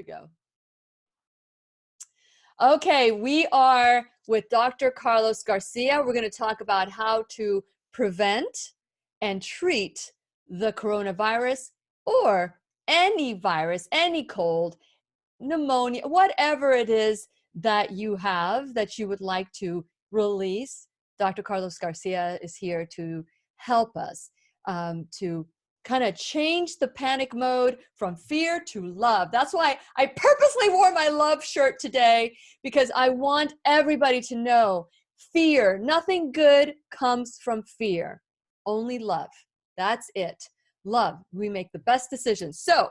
we go. Okay, we are with Dr. Carlos Garcia. We're going to talk about how to prevent and treat the coronavirus or any virus, any cold, pneumonia, whatever it is that you have that you would like to release. Dr. Carlos Garcia is here to help us to kind of change the panic mode from fear to love. That's why I purposely wore my love shirt today, because I want everybody to know fear, nothing good comes from fear, only love. That's it. Love, we make the best decisions. So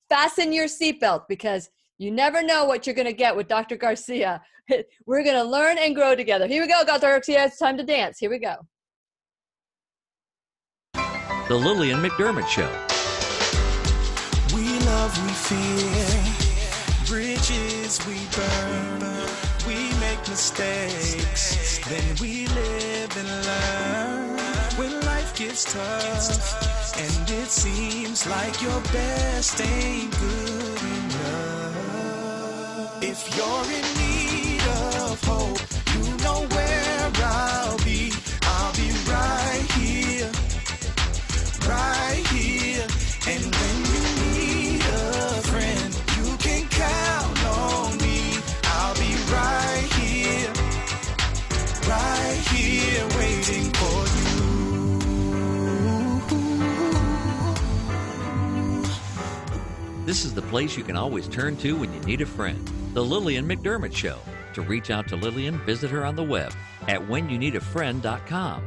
fasten your seatbelt, because you never know what you're going to get with Dr. Garcia. We're going to learn and grow together. Here we go, Dr. Garcia. It's time to dance. Here we go. The Lillian McDermott Show. We love, we fear, bridges we burn, we make mistakes, then we live and learn. When life gets tough, and it seems like your best ain't good enough. If you're in need of hope, you know where I'll be right here. Right here, and when you need a friend, you can count on me. I'll be right here, waiting for This is the place you can always turn to when you need a friend. The Lillian McDermott Show. To reach out to Lillian, visit her on the web at whenyouneedafriend.com.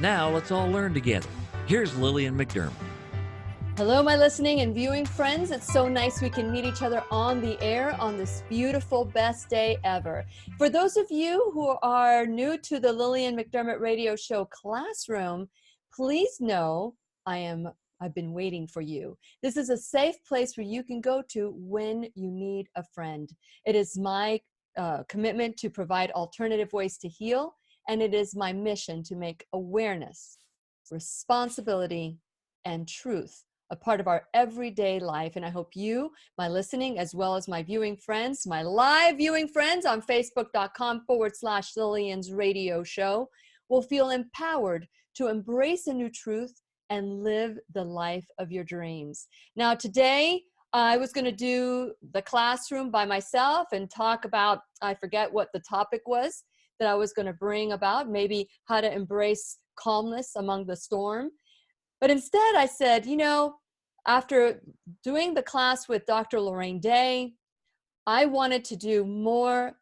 Now let's all learn together. Here's Lillian McDermott. Hello, my listening and viewing friends. It's so nice we can meet each other on the air on this beautiful, best day ever. For those of you who are new to the Lillian McDermott Radio Show classroom, please know I've been waiting for you. This is a safe place where you can go to when you need a friend. It is my commitment to provide alternative ways to heal, and it is my mission to make awareness, responsibility, and truth a part of our everyday life. And I hope you, my listening, as well as my viewing friends, my live viewing friends on facebook.com/Lillian's Radio Show, will feel empowered to embrace a new truth and live the life of your dreams. Now, today, I was going to do the classroom by myself and talk about, I forget what the topic was that I was going to bring about, maybe how to embrace calmness among the storm. But instead I said, after doing the class with Dr. Lorraine Day, I wanted to do more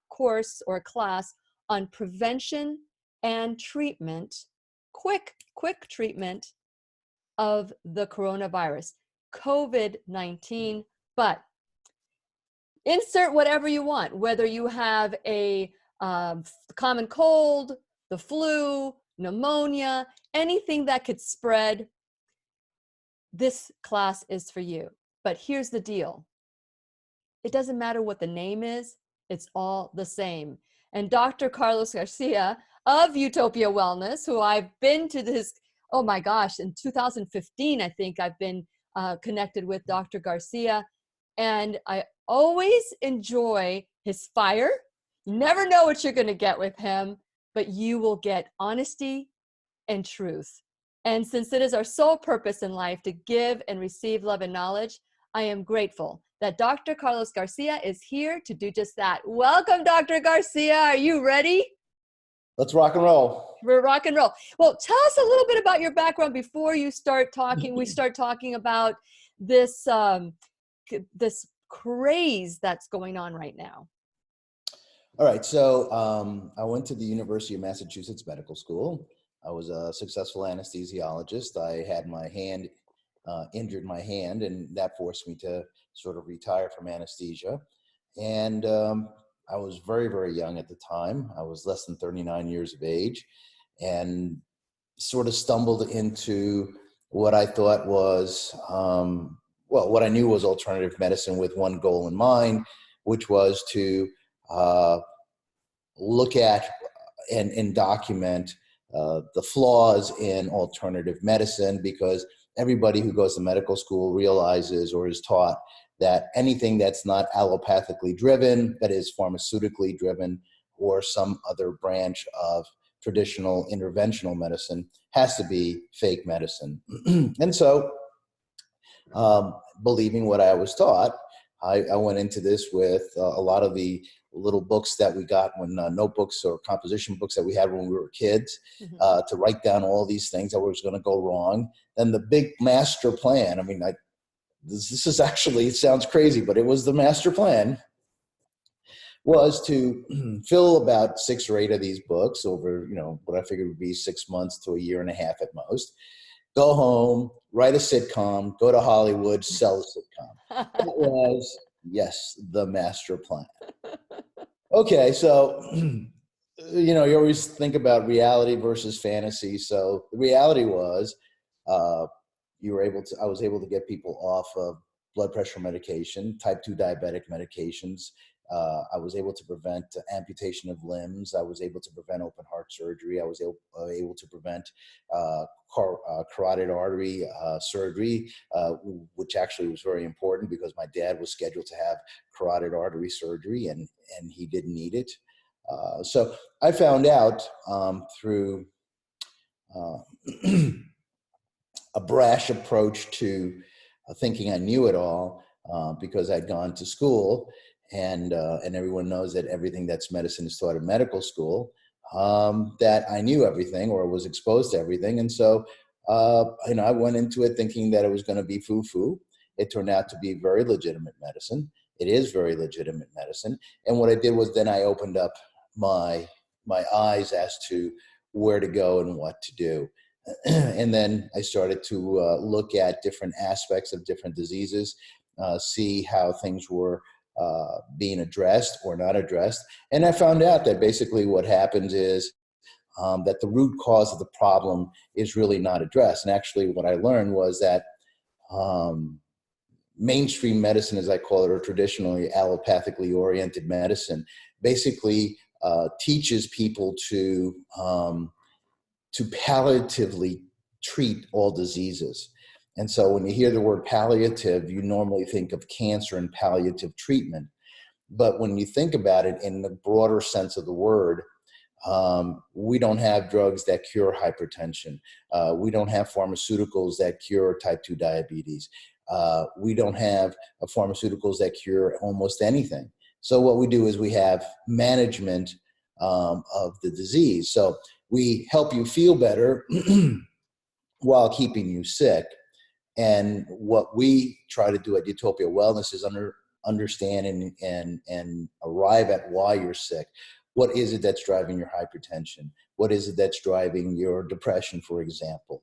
course or class on prevention and treatment, quick treatment of the coronavirus, COVID-19, but insert whatever you want, whether you have a common cold, the flu, pneumonia, anything that could spread, this class is for you. But here's the deal. It doesn't matter what the name is, it's all the same. And Dr. Carlos Garcia of Utopia Wellness, who I've been to this, oh my gosh, in 2015, I think I've been connected with Dr. Garcia. And I always enjoy his fire. You never know what you're going to get with him, but you will get honesty and truth. And since it is our sole purpose in life to give and receive love and knowledge, I am grateful that Dr. Carlos Garcia is here to do just that. Welcome, Dr. Garcia. Are you ready? Let's rock and roll. We're rock and roll. Well, tell us a little bit about your background before you start talking. We start talking about this this craze that's going on right now. All right. So I went to the University of Massachusetts Medical School. I was a successful anesthesiologist. I had my hand, injured my hand, and that forced me to sort of retire from anesthesia. And I was very, very young at the time. I was less than 39 years of age, and sort of stumbled into what I thought was, what I knew was alternative medicine with one goal in mind, which was to look at and document the flaws in alternative medicine, because everybody who goes to medical school realizes or is taught that anything that's not allopathically driven, that is pharmaceutically driven, or some other branch of traditional interventional medicine has to be fake medicine. And so, believing what I was taught, I went into this with a lot of the little books that we got when notebooks or composition books that we had when we were kids, to write down all these things that was going to go wrong. And the big master plan, I mean, this is actually, it sounds crazy, but it was the master plan, was to fill about 6 or 8 of these books over, what I figured would be 6 months to a year and a half at most. Go home, write a sitcom, go to Hollywood, sell a sitcom. That was, yes, the master plan. Okay, so, you always think about reality versus fantasy. So the reality was, I was able to get people off of blood pressure medication, type 2 diabetic medications. I was able to prevent amputation of limbs. I was able to prevent open heart surgery. I was able to prevent carotid artery surgery, which actually was very important because my dad was scheduled to have carotid artery surgery and he didn't need it. So I found out through a brash approach to thinking I knew it all, because I'd gone to school, and everyone knows that everything that's medicine is taught in medical school, that I knew everything or was exposed to everything. And so, I went into it thinking that it was going to be foo-foo. It turned out to be very legitimate medicine. It is very legitimate medicine. And what I did was then I opened up my eyes as to where to go and what to do. And then I started to look at different aspects of different diseases, see how things were being addressed or not addressed. And I found out that basically what happens is that the root cause of the problem is really not addressed. And actually what I learned was that mainstream medicine, as I call it, or traditionally allopathically oriented medicine, basically teaches people to palliatively treat all diseases. And so when you hear the word palliative, you normally think of cancer and palliative treatment. But when you think about it in the broader sense of the word, we don't have drugs that cure hypertension. We don't have pharmaceuticals that cure type 2 diabetes. We don't have pharmaceuticals that cure almost anything. So what we do is we have management of the disease. So we help you feel better while keeping you sick. And what we try to do at Utopia Wellness is understand and arrive at why you're sick. What is it that's driving your hypertension? What is it that's driving your depression, for example?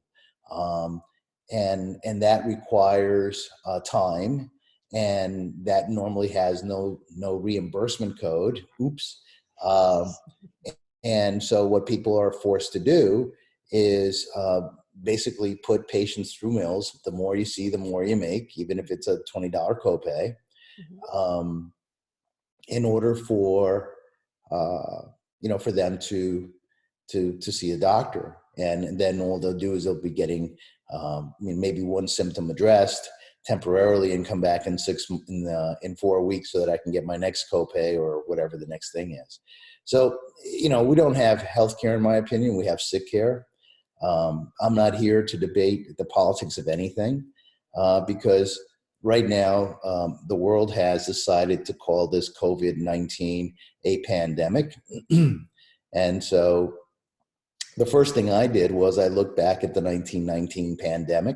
And that requires time, and that normally has no reimbursement code. Oops. And so what people are forced to do is basically put patients through mills. The more you see, the more you make, even if it's a $20 copay, in order for for them to see a doctor. And then all they'll do is they'll be getting maybe one symptom addressed temporarily and come back in 4 weeks so that I can get my next copay or whatever the next thing is. So, we don't have healthcare, in my opinion. We have sick care. I'm not here to debate the politics of anything, because right now the world has decided to call this COVID-19 a pandemic. And so the first thing I did was I looked back at the 1919 pandemic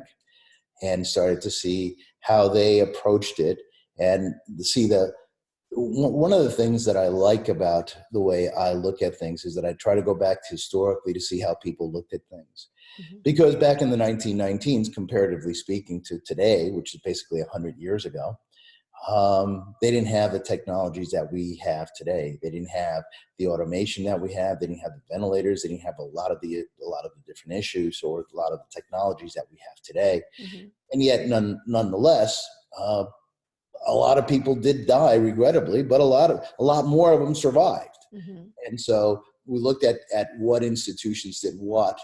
and started to see how they approached it, and see one of the things that I like about the way I look at things is that I try to go back historically to see how people looked at things. Because back in the 1919s, comparatively speaking to today, which is basically 100 years ago, they didn't have the technologies that we have today. They didn't have the automation that we have. They didn't have the ventilators. They didn't have a lot of the different issues or a lot of the technologies that we have today. And yet, nonetheless, a lot of people did die, regrettably, but a lot more of them survived. And so we looked at what institutions did what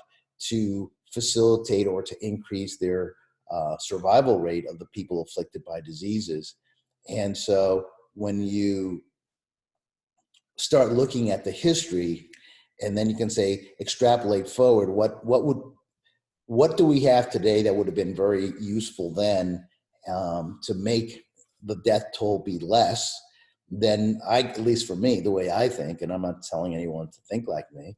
to facilitate or to increase their survival rate of the people afflicted by diseases. And so when you start looking at the history, and then you can say, extrapolate forward, what do we have today that would have been very useful then, to make the death toll be less? Then at least for me, the way I think, and I'm not telling anyone to think like me,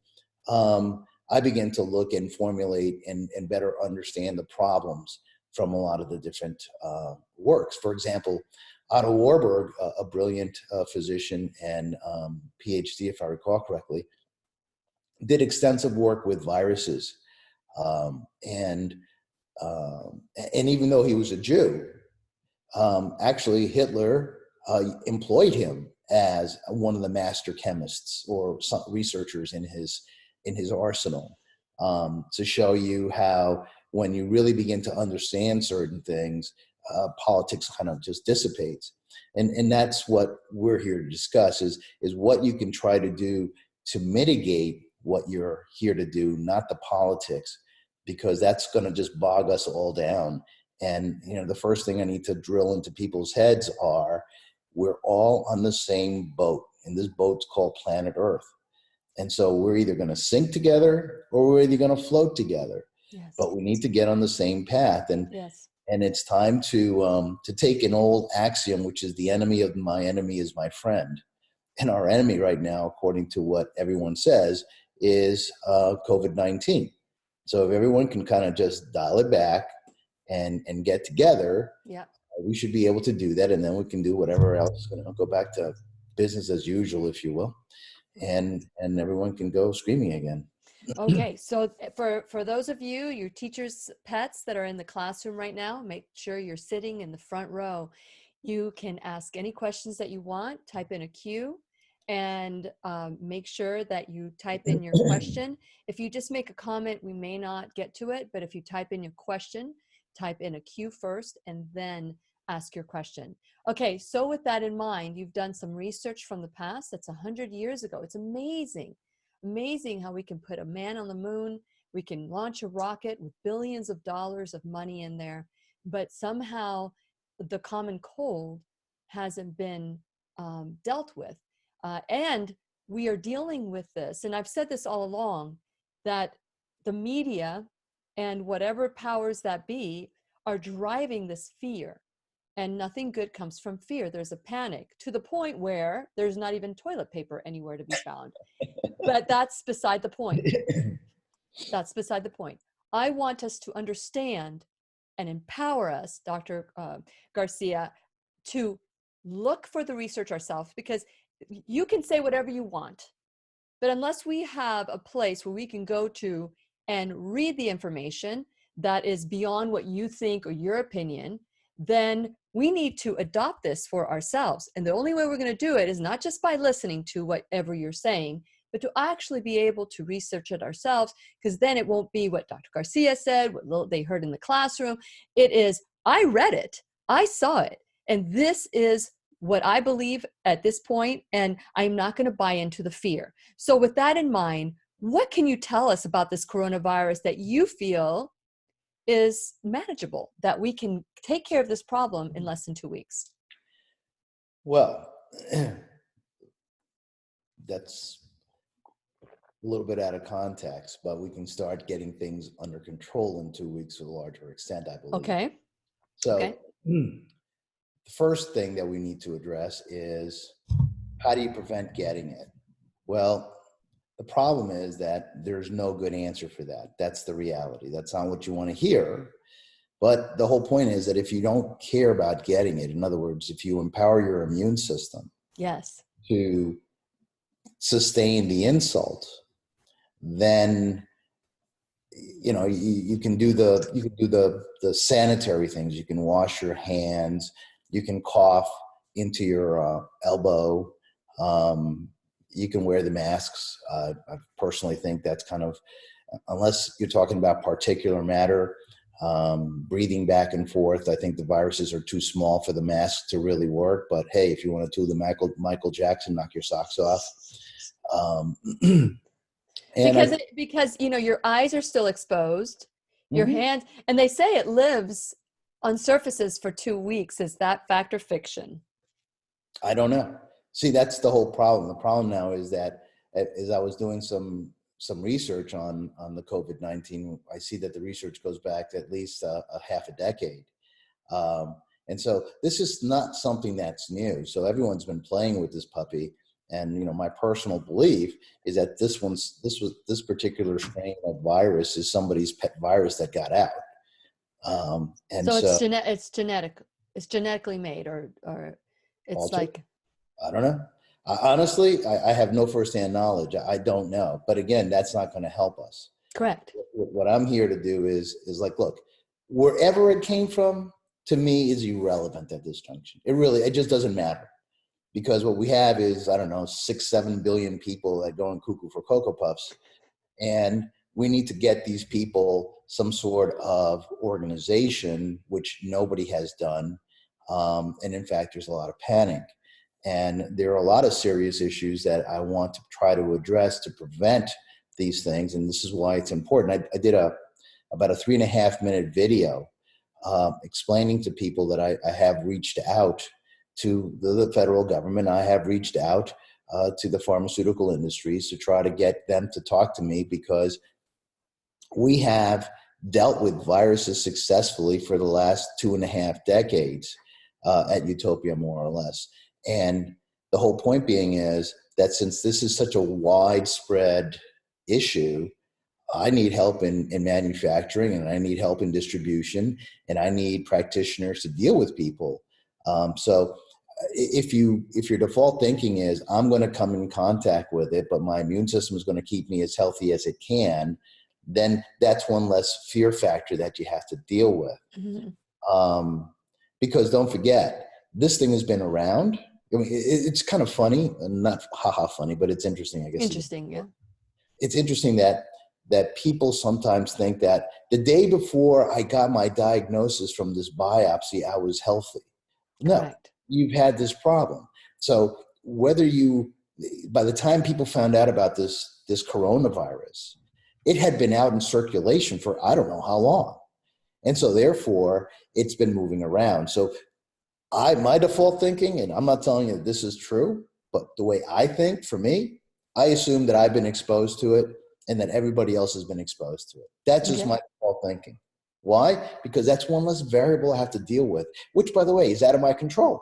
I begin to look and formulate and better understand the problems from a lot of the different works. For example, Otto Warburg, a brilliant physician and PhD, if I recall correctly, did extensive work with viruses. And even though he was a Jew, actually Hitler employed him as one of the master chemists or some researchers in his arsenal, to show you how when you really begin to understand certain things, politics kind of just dissipates. And that's what we're here to discuss is what you can try to do to mitigate what you're here to do, not the politics, because that's going to just bog us all down. And, the first thing I need to drill into people's heads are, we're all on the same boat, and this boat's called planet Earth. And so we're either going to sink together or we're either going to float together. Yes. But we need to get on the same path. And yes. And it's time to take an old axiom, which is the enemy of my enemy is my friend. And our enemy right now, according to what everyone says, is COVID-19. So if everyone can kind of just dial it back and get together, we should be able to do that. And then we can do whatever else, go back to business as usual, if you will. And everyone can go screaming again. Okay, so for those of you, your teachers' pets that are in the classroom right now, make sure you're sitting in the front row. You can ask any questions that you want, type in a Q, and make sure that you type in your question. If you just make a comment, we may not get to it, but if you type in your question, type in a Q first, and then ask your question. Okay, so with that in mind, you've done some research from the past. That's 100 years ago. It's amazing how we can put a man on the moon. We can launch a rocket with billions of dollars of money in there, but somehow the common cold hasn't been dealt with. And we are dealing with this. And I've said this all along, that the media and whatever powers that be are driving this fear. And nothing good comes from fear. There's a panic to the point where there's not even toilet paper anywhere to be found. But that's beside the point. That's beside the point. I want us to understand and empower us, Dr. Garcia, to look for the research ourselves, because you can say whatever you want, but unless we have a place where we can go to and read the information that is beyond what you think or your opinion, then we need to adopt this for ourselves. And the only way we're going to do it is not just by listening to whatever you're saying, but to actually be able to research it ourselves, because then it won't be what Dr. Garcia said, what they heard in the classroom. It is, I read it, I saw it, and this is what I believe at this point, and I'm not going to buy into the fear. So with that in mind, what can you tell us about this coronavirus that you feel is manageable, that we can take care of this problem in less than 2 weeks? Well, that's a little bit out of context, but we can start getting things under control in 2 weeks to a larger extent, I believe. Okay. So okay. The first thing that we need to address is, how do you prevent getting it? Well, the problem is that there's no good answer for that. That's the reality. That's not what you want to hear. But the whole point is that if you don't care about getting it, in other words, if you empower your immune system yes, to sustain the insult, then you can do the sanitary things. You can wash your hands. You can cough into your elbow. You can wear the masks. I personally think that's kind of, unless you're talking about particulate matter, breathing back and forth, I think the viruses are too small for the mask to really work. But hey, if you want to do the Michael Jackson, knock your socks off. Because your eyes are still exposed, your hands, and they say it lives on surfaces for 2 weeks. Is that fact or fiction? I don't know. See, that's the whole problem. The problem now is that as I was doing some research on the COVID-19, I see that the research goes back to at least a half a decade. And so this is not something that's new. So everyone's been playing with this puppy. And, my personal belief is that this particular strain of virus is somebody's pet virus that got out. And So so it's genetic. It's genetically made, or it's altered? like, I don't know. Honestly, I have no firsthand knowledge. I don't know. But again, that's not going to help us. correct. What I'm here to do is like, look, wherever it came from, to me, is irrelevant at this junction. It just doesn't matter. Because what we have is, I don't know, 6-7 billion people that go cuckoo for Cocoa Puffs. And we need to get these people some sort of organization, which nobody has done. And in fact, there's a lot of panic. And there are a lot of serious issues that I want to try to address to prevent these things. And this is why it's important. I did about a 3.5-minute video explaining to people that I have reached out to the federal government. I have reached out to the pharmaceutical industries to try to get them to talk to me, because we have dealt with viruses successfully for the last 2.5 decades at Utopia, more or less. And the whole point being is that since this is such a widespread issue, I need help in manufacturing, and I need help in distribution, and I need practitioners to deal with people. So if your default thinking is, I'm going to come in contact with it, but my immune system is going to keep me as healthy as it can, then that's one less fear factor that you have to deal with. Mm-hmm. Because don't forget, this thing has been around. I mean, it's kind of funny, not funny, but it's interesting, I guess. Interesting, yeah. It's interesting that people sometimes think that the day before I got my diagnosis from this biopsy, I was healthy. No, correct. You've had this problem. So by the time people found out about this coronavirus, it had been out in circulation for I don't know how long. And so therefore, it's been moving around. So my default thinking, and I'm not telling you that this is true, but the way I think, for me, I assume that I've been exposed to it and that everybody else has been exposed to it. That's just my default thinking. Why? Because that's one less variable I have to deal with, which, by the way, is out of my control.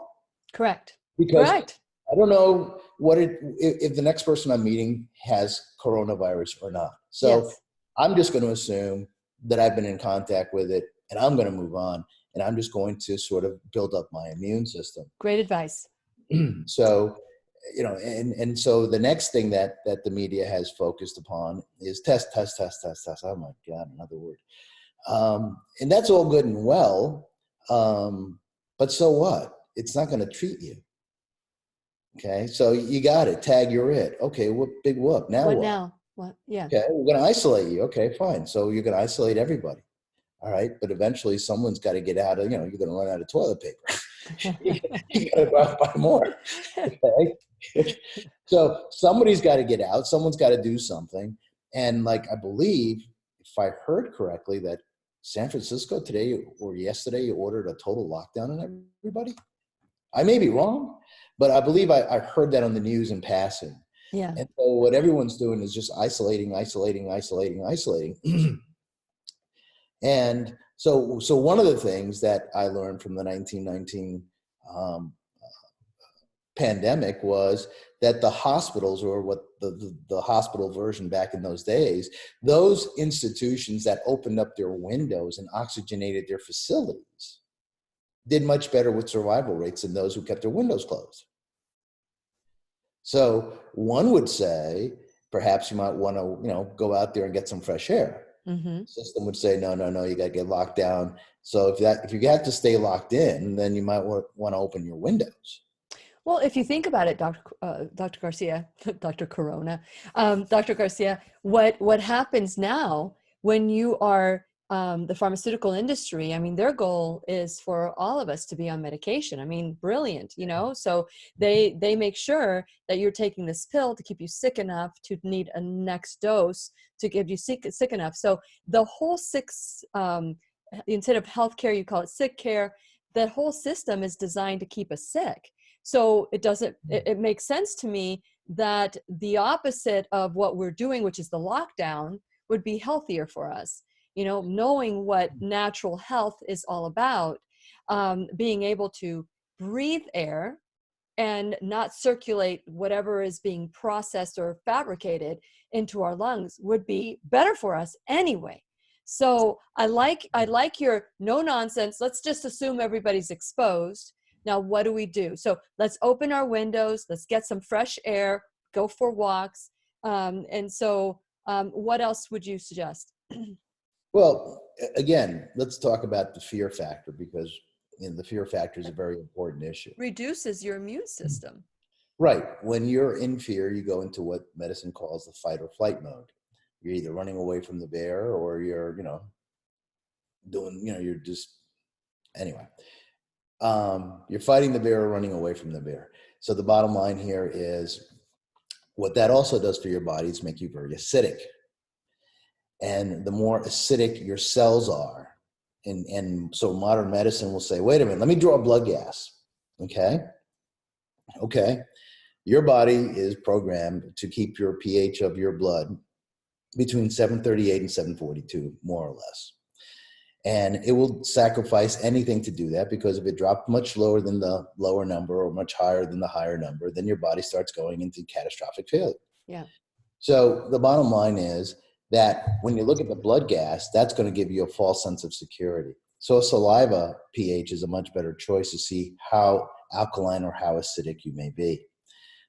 Correct. Because correct. I don't know if the next person I'm meeting has coronavirus or not. So I'm just going to assume that I've been in contact with it, and I'm going to move on, and I'm just going to sort of build up my immune system. Great advice. So, and so the next thing that the media has focused upon is test. Oh my God, another word. And that's all good and well. But so what? It's not going to treat you. Okay. So you got it. Tag, you're it. Okay. Big whoop. Now what? Now? What? Yeah. Okay. We're going to isolate you. Okay, fine. So you're going to isolate everybody. All right. But eventually someone's got to get out of, you're going to run out of toilet paper. You got to go out and buy more. Okay. So somebody's got to get out. Someone's got to do something. And I believe, if I heard correctly, that San Francisco today or yesterday ordered a total lockdown on everybody. I may be wrong, but I believe I heard that on the news in passing. Yeah. And so what everyone's doing is just isolating. And so one of the things that I learned from the 1919 pandemic was that the hospitals, or what the hospital version back in those days, those institutions that opened up their windows and oxygenated their facilities did much better with survival rates than those who kept their windows closed. So one would say, perhaps you might want to, go out there and get some fresh air. Mm-hmm. The system would say, no, you got to get locked down. So if you have to stay locked in, then you might want to open your windows. Well, if you think about it, Dr. Garcia, Dr. Corona, Dr. Garcia, what happens now when you are the pharmaceutical industry? I mean, their goal is for all of us to be on medication. I mean, brilliant, so they make sure that you're taking this pill to keep you sick enough to need a next dose to give you sick enough. So the whole instead of healthcare, you call it sick care. That whole system is designed to keep us sick. So it makes sense to me that the opposite of what we're doing, which is the lockdown, would be healthier for us. You know, knowing what natural health is all about, being able to breathe air and not circulate whatever is being processed or fabricated into our lungs would be better for us anyway. So I like your no nonsense. Let's just assume everybody's exposed. Now, what do we do? So let's open our windows. Let's get some fresh air, go for walks. What else would you suggest? Well, again, let's talk about the fear factor, because the fear factor is a very important issue. Reduces your immune system. Right. When you're in fear, you go into what medicine calls the fight or flight mode. You're either running away from the bear, or you're, you're just, anyway. You're fighting the bear or running away from the bear. So the bottom line here is, what that also does for your body is make you very acidic. And the more acidic your cells are, and so modern medicine will say, wait a minute, let me draw blood gas. Okay. Your body is programmed to keep your pH of your blood between 738 and 742, more or less. And it will sacrifice anything to do that, because if it dropped much lower than the lower number or much higher than the higher number, then your body starts going into catastrophic failure. Yeah. So the bottom line is that when you look at the blood gas, that's going to give you a false sense of security. So a saliva pH is a much better choice to see how alkaline or how acidic you may be.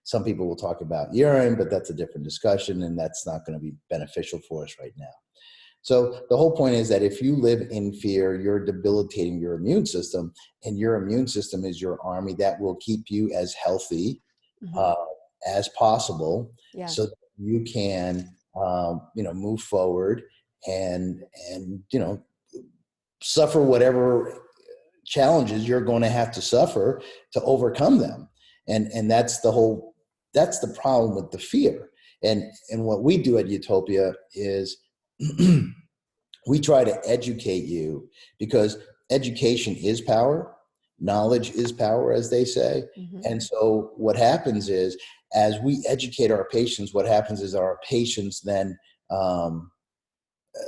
Some people will talk about urine, but that's a different discussion, and that's not going to be beneficial for us right now. So the whole point is that if you live in fear, you're debilitating your immune system, and your immune system is your army that will keep you as healthy as possible, so that you can move forward and suffer whatever challenges you're going to have to suffer to overcome them. And that's the problem with the fear. And what we do at Utopia is we try to educate you, because education is power, knowledge is power, as they say. And so what happens is, as we educate our patients, what happens is our patients then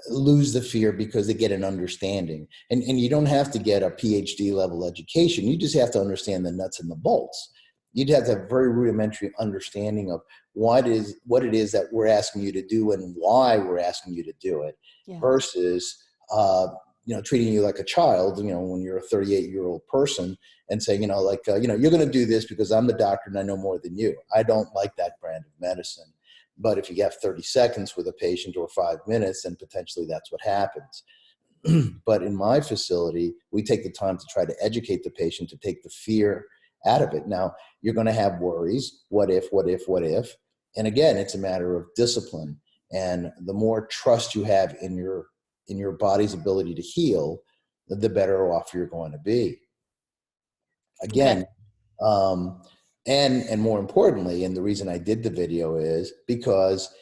lose the fear, because they get an understanding. And you don't have to get a PhD level education. You just have to understand the nuts and the bolts. You'd have to have a very rudimentary understanding of what it is that we're asking you to do and why we're asking you to do it, versus treating you like a child, when you're a 38-year-old person, and saying, you're going to do this because I'm the doctor and I know more than you. I don't like that brand of medicine. But if you have 30 seconds with a patient or 5 minutes, then potentially that's what happens. But in my facility, we take the time to try to educate the patient, to take the fear out of it. Now, you're going to have worries. What if? And again, it's a matter of discipline. And the more trust you have in your body's ability to heal, the better off you're going to be. Again, and more importantly, and the reason I did the video is because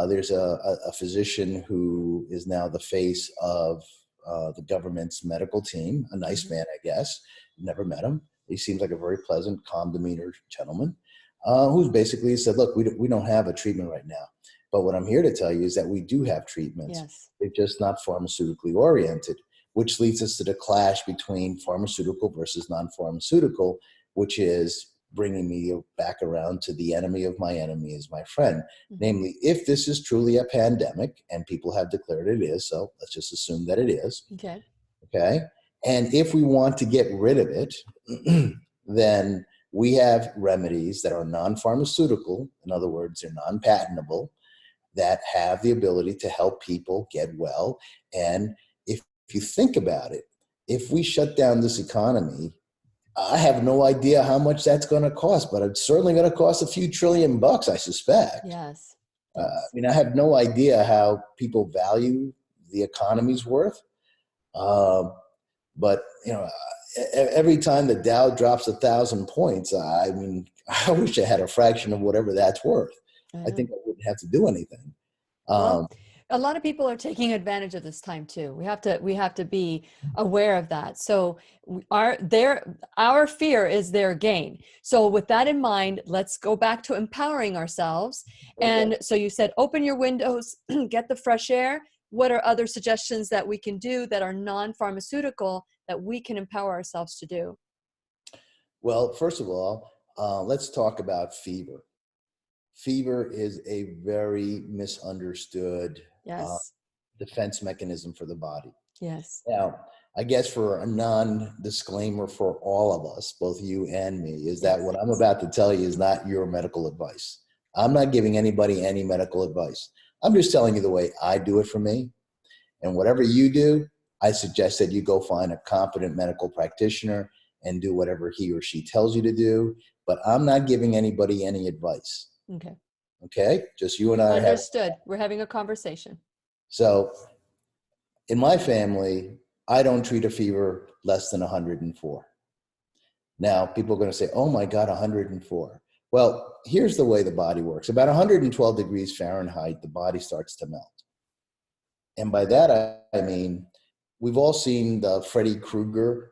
there's a physician who is now the face of the government's medical team, a nice man, I guess. Never met him. He seems like a very pleasant, calm demeanor gentleman, who's basically said, look, we don't have a treatment right now. But what I'm here to tell you is that we do have treatments. Yes. They're just not pharmaceutically oriented, which leads us to the clash between pharmaceutical versus non-pharmaceutical, which is bringing me back around to the enemy of my enemy is my friend. Namely, if this is truly a pandemic, and people have declared it is, so let's just assume that it is. Okay. And if we want to get rid of it, then we have remedies that are non-pharmaceutical. In other words, they're non-patentable, that have the ability to help people get well. And if you think about it, if we shut down this economy, I have no idea how much that's going to cost, but it's certainly going to cost a few $1 trillion, I suspect. Yes. I have no idea how people value the economy's worth. But every time the Dow drops 1,000 points, I wish I had a fraction of whatever that's worth. I think I wouldn't have to do anything. Well, a lot of people are taking advantage of this time too. We have to be aware of that. So our fear is their gain. So with that in mind, let's go back to empowering ourselves. Okay. And so you said, open your windows, get the fresh air. What are other suggestions that we can do that are non-pharmaceutical that we can empower ourselves to do? Well, first of all, let's talk about fever. Fever is a very misunderstood Yes. defense mechanism for the body. Yes. Now, I guess for a non-disclaimer for all of us, both you and me, is that what I'm about to tell you is not your medical advice. I'm not giving anybody any medical advice. I'm just telling you the way I do it for me. And whatever you do, I suggest that you go find a competent medical practitioner and do whatever he or she tells you to do. But I'm not giving anybody any advice. Okay. Okay? Just you and I have. Understood. We're having a conversation. So in my family, I don't treat a fever less than 104. Now, people are going to say, oh my God, 104. Well, here's the way the body works. About 112 degrees Fahrenheit, the body starts to melt. And by that, I mean, we've all seen the Freddy Krueger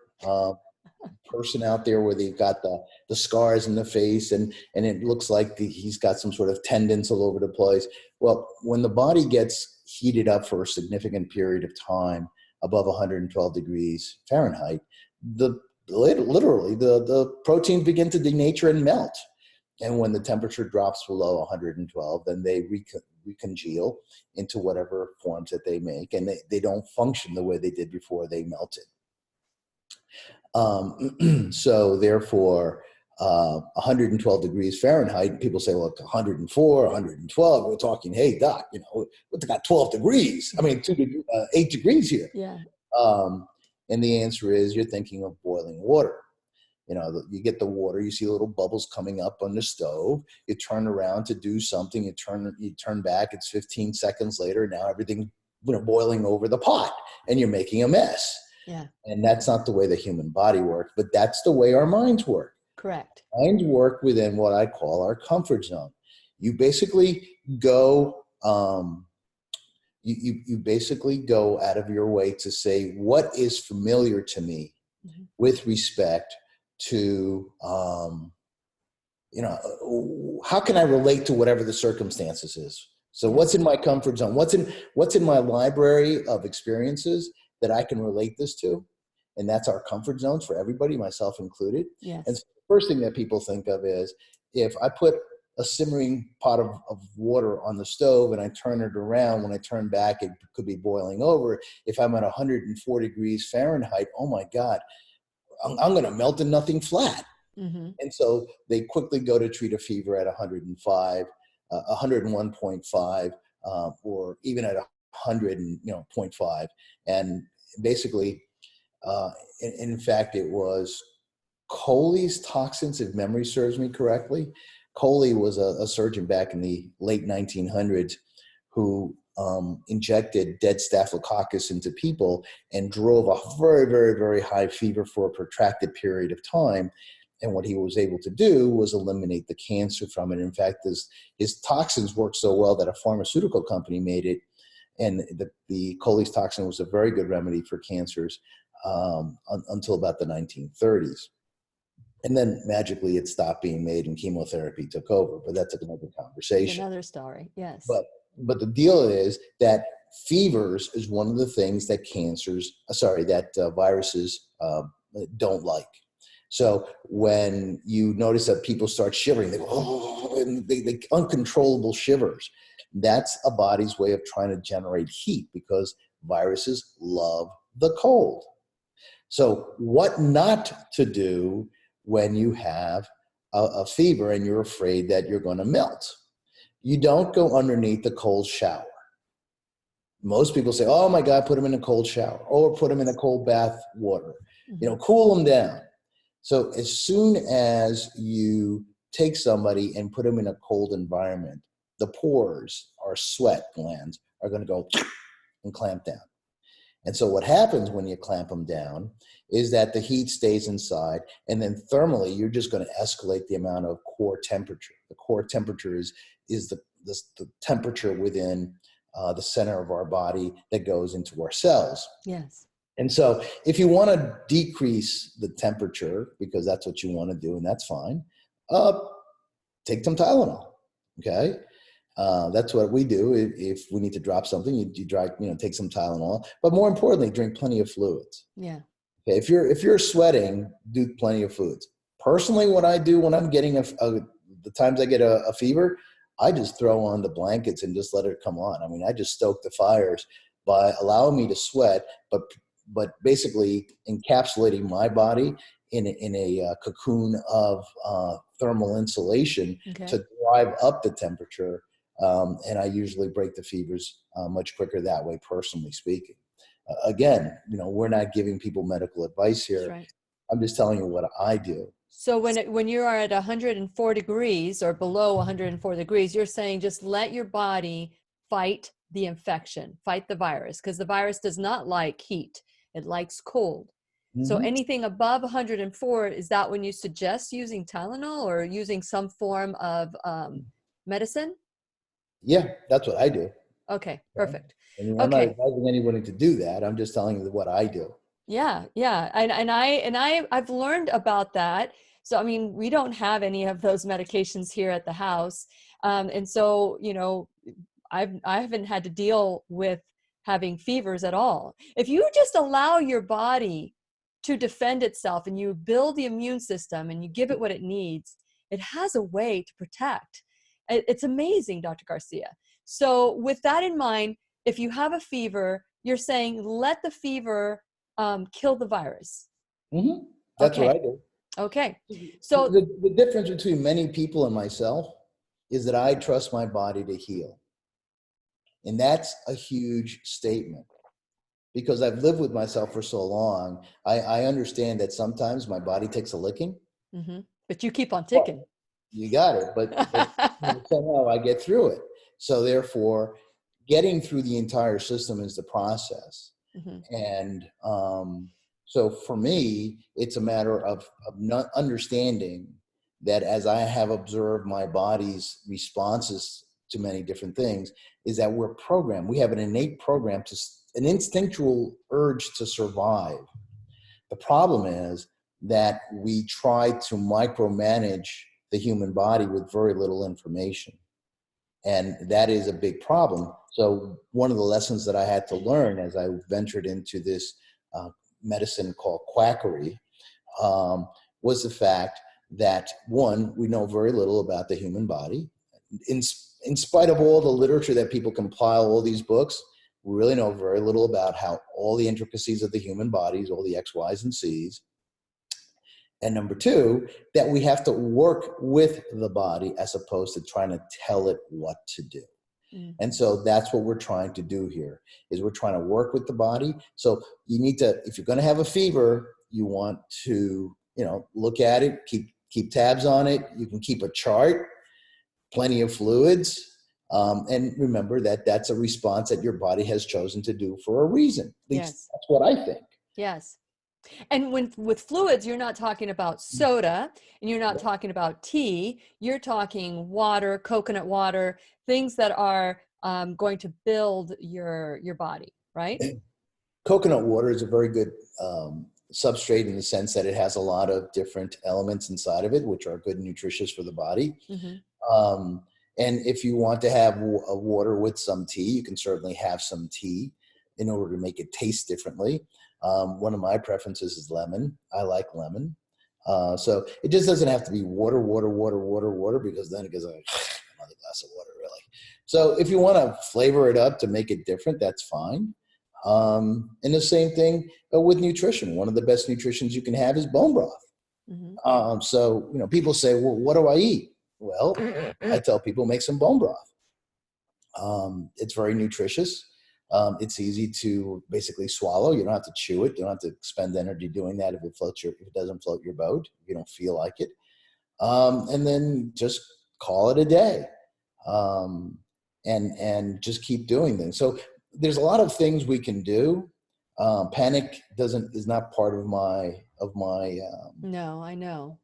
person out there where they've got the scars in the face and it looks like he's got some sort of tendons all over the place. Well, when the body gets heated up for a significant period of time above 112 degrees Fahrenheit, literally the proteins begin to denature and melt. And when the temperature drops below 112, then they recongeal into whatever forms that they make, and they don't function the way they did before they melted. So therefore, 112 degrees Fahrenheit, people say, look, 104, 112, we're talking, hey, doc, we got 12 degrees. I mean, 8 degrees here. Yeah. And the answer is you're thinking of boiling water. You get the water, you see little bubbles coming up on the stove, you turn around to do something, you turn back, it's 15 seconds later, now everything's boiling over the pot and you're making a mess. Yeah. And that's not the way the human body works, but that's the way our minds work. Correct. Minds work within what I call our comfort zone. You basically go, you basically go out of your way to say, what is familiar to me with respect to, how can I relate to whatever the circumstances is? So what's in my comfort zone? What's in my library of experiences that I can relate this to? And that's our comfort zones for everybody, myself included. Yes. And so the first thing that people think of is if I put a simmering pot of water on the stove and I turn it around, when I turn back, it could be boiling over. If I'm at 104 degrees Fahrenheit, oh my God, I'm going to melt in nothing flat. Mm-hmm. And so they quickly go to treat a fever at 105, 101.5, or even at 100.5. And basically, in fact, it was Coley's toxins, if memory serves me correctly. Coley was a surgeon back in the late 1900s who injected dead staphylococcus into people and drove a very, very, very high fever for a protracted period of time. And what he was able to do was eliminate the cancer from it. In fact, his toxins worked so well that a pharmaceutical company made it. And the Coley's toxin was a very good remedy for cancers until about the 1930s. And then magically it stopped being made and chemotherapy took over. But that's another conversation. Another story, yes. But the deal is that fevers is one of the things that viruses don't like. So when you notice that people start shivering, they go, oh, and they uncontrollable shivers. That's a body's way of trying to generate heat because viruses love the cold. So what not to do when you have a fever and you're afraid that you're going to melt? You don't go underneath the cold shower. Most people say, oh my God, put them in a cold shower or put them in a cold bath water, cool them down. So as soon as you take somebody and put them in a cold environment, the pores, our sweat glands, are going to go and clamp down. And so what happens when you clamp them down is that the heat stays inside, and then thermally, you're just going to escalate the amount of core temperature. The core temperature is the temperature within the center of our body that goes into our cells. Yes. And so if you want to decrease the temperature, because that's what you want to do, and that's fine, take some Tylenol, okay? That's what we do. If we need to drop something, you take some Tylenol. But more importantly, drink plenty of fluids. Yeah. Okay, if you're sweating, do plenty of fluids. Personally, what I do when I'm getting the times I get a fever, I just throw on the blankets and just let it come on. I mean, I just stoke the fires by allowing me to sweat, but basically encapsulating my body in a cocoon of thermal insulation to drive up the temperature. And I usually break the fevers much quicker that way, personally speaking. Again, we're not giving people medical advice here. That's right. I'm just telling you what I do. So when you are at 104 degrees or below 104 degrees, you're saying just let your body fight the infection, fight the virus, because the virus does not like heat. It likes cold. So anything above 104, is that when you suggest using Tylenol or using some form of medicine? Yeah, that's what I do. Okay, perfect. And I'm not advising anybody to do that. I'm just telling you what I do. Yeah. I've learned about that. So, I mean, we don't have any of those medications here at the house. And so, I haven't had to deal with having fevers at all. If you just allow your body to defend itself and you build the immune system and you give it what it needs, it has a way to protect. It's amazing, Dr. Garcia. So with that in mind, if you have a fever, you're saying let the fever kill the virus. That's what I do. Okay. So the difference between many people and myself is that I trust my body to heal. And that's a huge statement because I've lived with myself for so long. I understand that sometimes my body takes a licking. But you keep on ticking. Well, you got it. But somehow I get through it. So therefore, getting through the entire system is the process. And so for me, it's a matter of not understanding that as I have observed my body's responses to many different things, is that we're programmed. We have an innate program, an instinctual urge to survive. The problem is that we try to micromanage the human body with very little information. And that is a big problem. So one of the lessons that I had to learn as I ventured into this medicine called quackery was the fact that, one, we know very little about the human body. In spite of all the literature that people compile, all these books, we really know very little about how all the intricacies of the human bodies, all the X, Y's, and C's. And number two, that we have to work with the body as opposed to trying to tell it what to do. And so that's what we're trying to do here, is we're trying to work with the body. So you need to, if you're going to have a fever, you want to, look at it, keep tabs on it. You can keep a chart, plenty of fluids. And remember that that's a response that your body has chosen to do for a reason. At least that's what I think. Yes. And with fluids, you're not talking about soda and you're not talking about tea. You're talking water, coconut water, things that are going to build your body, right? Coconut water is a very good substrate in the sense that it has a lot of different elements inside of it, which are good and nutritious for the body. And if you want to have a water with some tea, you can certainly have some tea in order to make it taste differently. One of my preferences is lemon. I like lemon. So it just doesn't have to be water, because then it goes like another glass of water, really. So if you want to flavor it up to make it different, that's fine. And the same thing with nutrition. One of the best nutritions you can have is bone broth. So, people say, well, what do I eat? Well, I tell people make some bone broth. It's very nutritious. It's easy to basically swallow. You don't have to chew it. You don't have to expend energy doing that if it doesn't float your boat, if you don't feel like it. And then just call it a day. And just keep doing things. So there's a lot of things we can do. Panic is not part of my no, I know.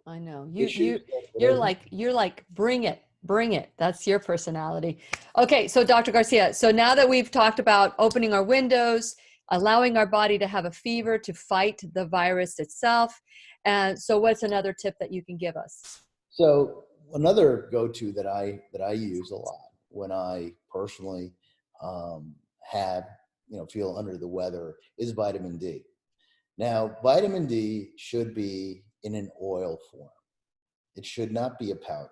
You're like, bring it. Bring it. That's your personality. Okay, so Dr. Garcia, so now that we've talked about opening our windows, allowing our body to have a fever to fight the virus itself, and so what's another tip that you can give us? So another go-to that I use a lot when I personally have, feel under the weather is vitamin D. Now, vitamin D should be in an oil form. It should not be a powder.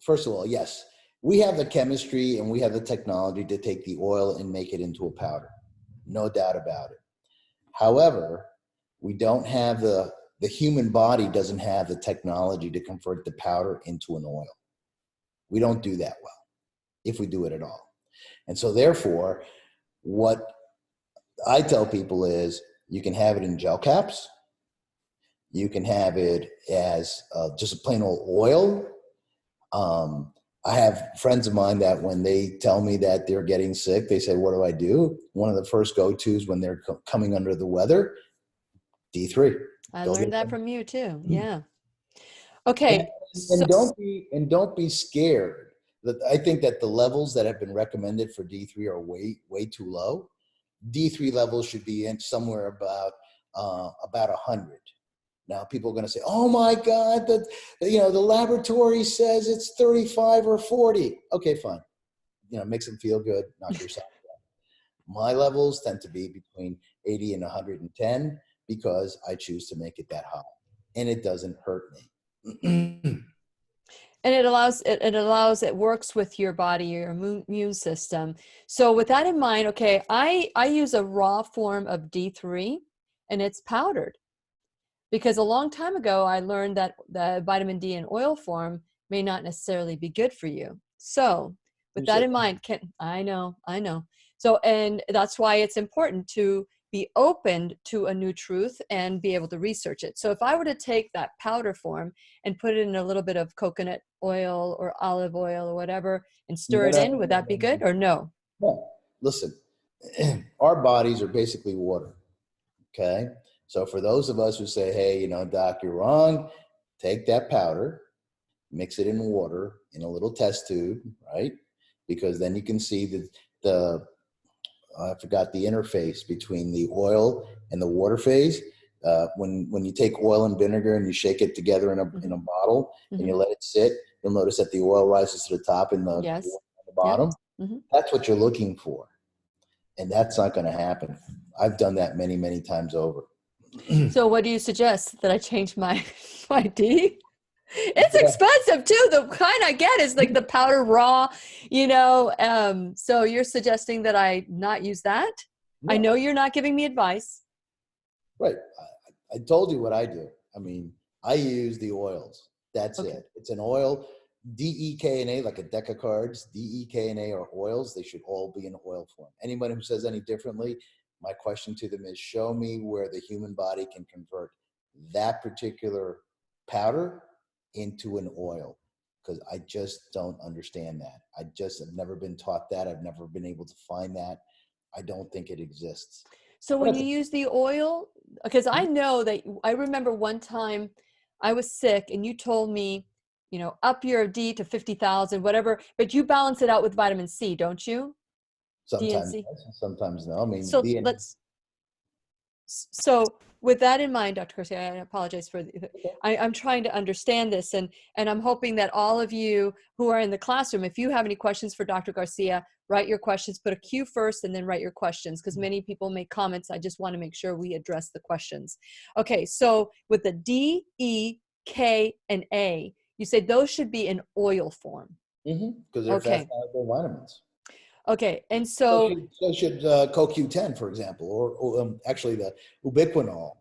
First of all, yes, we have the chemistry and we have the technology to take the oil and make it into a powder. No doubt about it. However, we don't have the human body doesn't have the technology to convert the powder into an oil. We don't do that well, if we do it at all. And so therefore, what I tell people is you can have it in gel caps. You can have it as just a plain old oil. I have friends of mine that when they tell me that they're getting sick, they say, what do I do? One of the first go-tos when they're coming under the weather, D3. I learned that from you too. Yeah. Okay. And don't be scared. I think that the levels that have been recommended for D3 are way too low. D3 levels should be in somewhere about 100. Now people are going to say, "Oh my God, the laboratory says it's 35 or 40." Okay, fine. Makes them feel good. Knock yourself down. My levels tend to be between 80 and 110 because I choose to make it that high, and it doesn't hurt me. And it works with your body, your immune system. So with that in mind, okay, I use a raw form of D3 and it's powdered because a long time ago, I learned that the vitamin D in oil form may not necessarily be good for you. So with that in mind, I know. So, and that's why it's important to be open to a new truth and be able to research it. So if I were to take that powder form and put it in a little bit of coconut oil or olive oil or whatever and stir it in, would that be good or no? No. Listen, our bodies are basically water. Okay. So for those of us who say, hey, doc, you're wrong, take that powder, mix it in water in a little test tube, right? Because then you can see I forgot the interface between the oil and the water phase. When you take oil and vinegar and you shake it together in a bottle and you let it sit, you'll notice that the oil rises to the top and the water on the bottom. Yep. That's what you're looking for. And that's not going to happen. I've done that many, many times over. So what do you suggest? That I change my D? It's expensive too. The kind I get is like the powder raw, so you're suggesting that I not use that? No. I know you're not giving me advice. Right. I told you what I do. I mean, I use the oils. That's it. It's an oil, D-E-K-N-A, like a deck of cards. D-E-K-N-A are oils. They should all be in oil form. Anybody who says any differently, my question to them is show me where the human body can convert that particular powder into an oil, because I just don't understand that. I've never been taught that. I've never been able to find that. I don't think it exists. So when you use the oil, because I know that I remember one time I was sick and you told me, up your D to 50,000, whatever, but you balance it out with vitamin C, don't you? Sometimes yes, sometimes no. I mean, so with that in mind, Dr. Garcia, I apologize for, I'm trying to understand this and I'm hoping that all of you who are in the classroom, if you have any questions for Dr. Garcia, write your questions, put a Q first and then write your questions because many people make comments. I just want to make sure we address the questions. Okay, so with the D, E, K, and A, you say those should be in oil form. Because they're fat-soluble vitamins. Okay, and so should CoQ10, for example, or actually the ubiquinol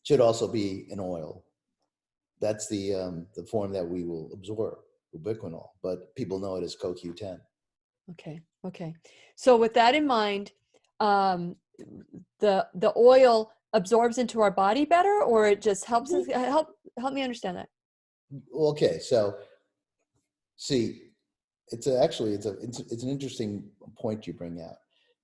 should also be an oil. That's the form that we will absorb, ubiquinol, but people know it as CoQ10. Okay. So with that in mind, the oil absorbs into our body better, or it just helps us help me understand that. Okay, so see. It's an interesting point you bring out.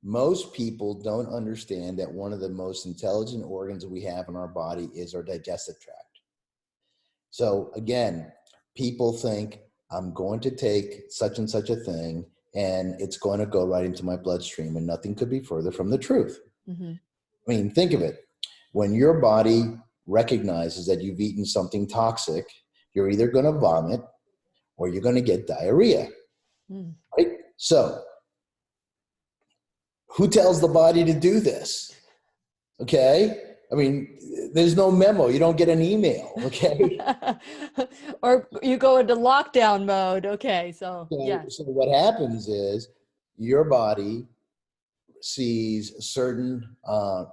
Most people don't understand that one of the most intelligent organs that we have in our body is our digestive tract. So again, people think I'm going to take such and such a thing and it's going to go right into my bloodstream, and nothing could be further from the truth. Mm-hmm. I mean, think of it. When your body recognizes that you've eaten something toxic, you're either going to vomit or you're going to get diarrhea, right? So who tells the body to do this? Okay. I mean, there's no memo. You don't get an email. Okay. Or you go into lockdown mode. Okay. So yeah. So what happens is your body sees certain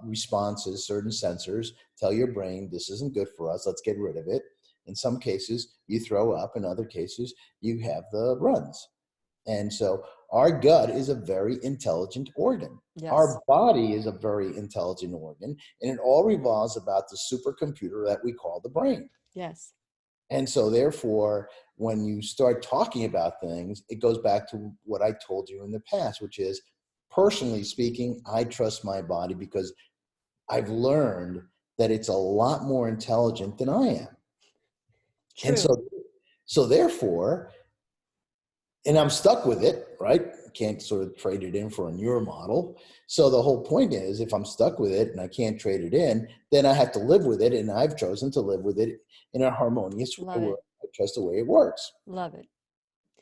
responses, certain sensors tell your brain, this isn't good for us, let's get rid of it. In some cases, you throw up. In other cases, you have the runs. And so our gut is a very intelligent organ. Yes. Our body is a very intelligent organ, and it all revolves about the supercomputer that we call the brain. Yes. And so therefore, when you start talking about things, it goes back to what I told you in the past, which is, personally speaking, I trust my body because I've learned that it's a lot more intelligent than I am. True. And so therefore, and I'm stuck with it, right? I can't sort of trade it in for a newer model. So the whole point is, if I'm stuck with it and I can't trade it in, then I have to live with it. And I've chosen to live with it in a harmonious way. I trust the way it works. Love it.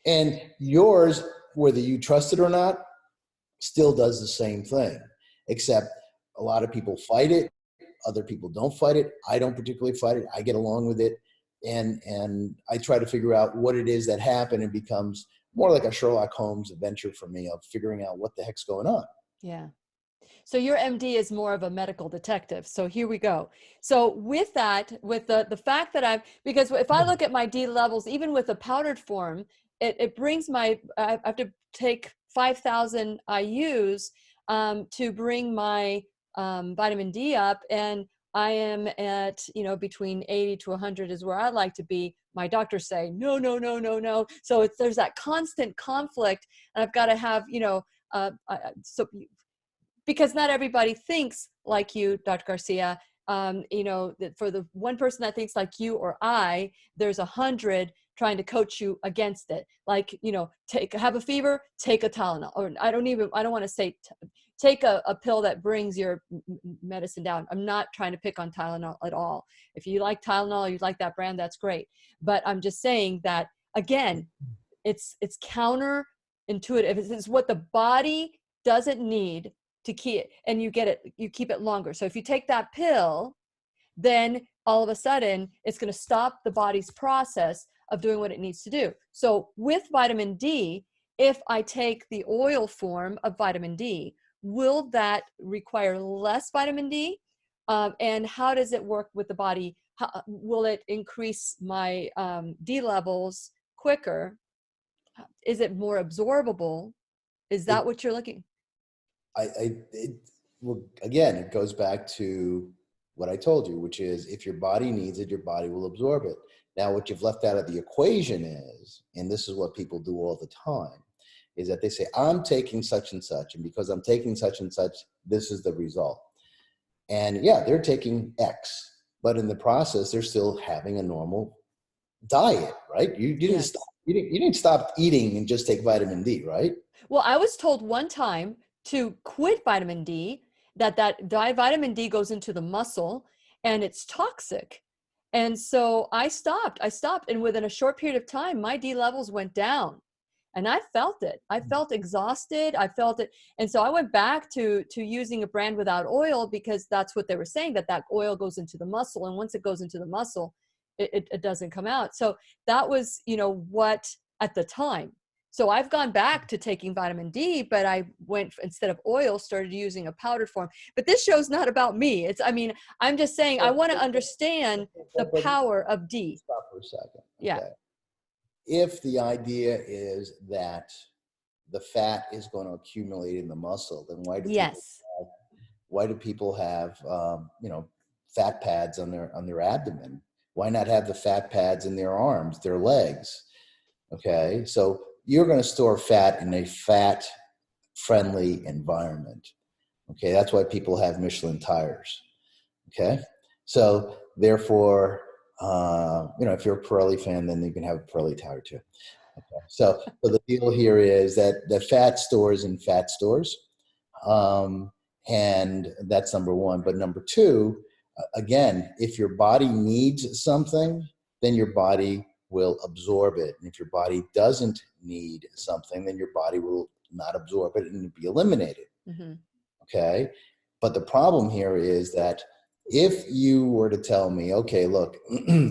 And yours, whether you trust it or not, still does the same thing, except a lot of people fight it. Other people don't fight it. I don't particularly fight it. I get along with it. And I try to figure out what it is that happened. It becomes more like a Sherlock Holmes adventure for me of figuring out what the heck's going on. Yeah. So your MD is more of a medical detective. So here we go. So with that, with the fact that because if I look at my D levels, even with the powdered form, it brings I have to take 5,000 IUs to bring my vitamin D up. And I am at, between 80 to 100 is where I like to be. My doctors say, no, no, no, no, no. So there's that constant conflict. And I've got to have, because not everybody thinks like you, Dr. Garcia. That for the one person that thinks like you or I, there's 100 trying to coach you against it. Like, have a fever, take a Tylenol. Or I don't want to say take a pill that brings your medicine down. I'm not trying to pick on Tylenol at all. If you like Tylenol, you like that brand, that's great. But I'm just saying that, again, it's counterintuitive. It's what the body doesn't need to keep it, and you keep it longer. So if you take that pill, then all of a sudden it's going to stop the body's process of doing what it needs to do. So with vitamin D, if I take the oil form of vitamin D, will that require less vitamin D? And how does it work with the body? Will it increase my D levels quicker? Is it more absorbable? Is that what you're looking? Well, again, it goes back to what I told you, which is if your body needs it, your body will absorb it. Now, what you've left out of the equation is, and this is what people do all the time, is that they say, I'm taking such and such, and because I'm taking such and such, this is the result. And yeah, they're taking X, but in the process, they're still having a normal diet, right? You didn't stop. You didn't stop eating and just take vitamin D, right? Well, I was told one time to quit vitamin D, that vitamin D goes into the muscle and it's toxic. And so I stopped, and within a short period of time, my D levels went down, and I felt it. I felt exhausted. I felt it. And so I went back to using a brand without oil, because that's what they were saying, that oil goes into the muscle. And once it goes into the muscle, it doesn't come out. So that was, what at the time. So I've gone back to taking vitamin D, but I went, instead of oil, started using a powdered form. But this show's not about me. I'm just saying, I want to understand the power of D. Stop for a second. Yeah. Okay. If the idea is that the fat is going to accumulate in the muscle, then why do people have fat pads on their abdomen? Why not have the fat pads in their arms, their legs? Okay, so you're going to store fat in a fat-friendly environment. Okay, that's why people have Michelin tires. Okay, so therefore, If you're a Pirelli fan, then you can have a Pirelli tire too. Okay. So the deal here is that the fat stores in fat stores. And that's number one. But number two, again, if your body needs something, then your body will absorb it. And if your body doesn't need something, then your body will not absorb it and be eliminated. Mm-hmm. Okay. But the problem here is that if you were to tell me, okay, look,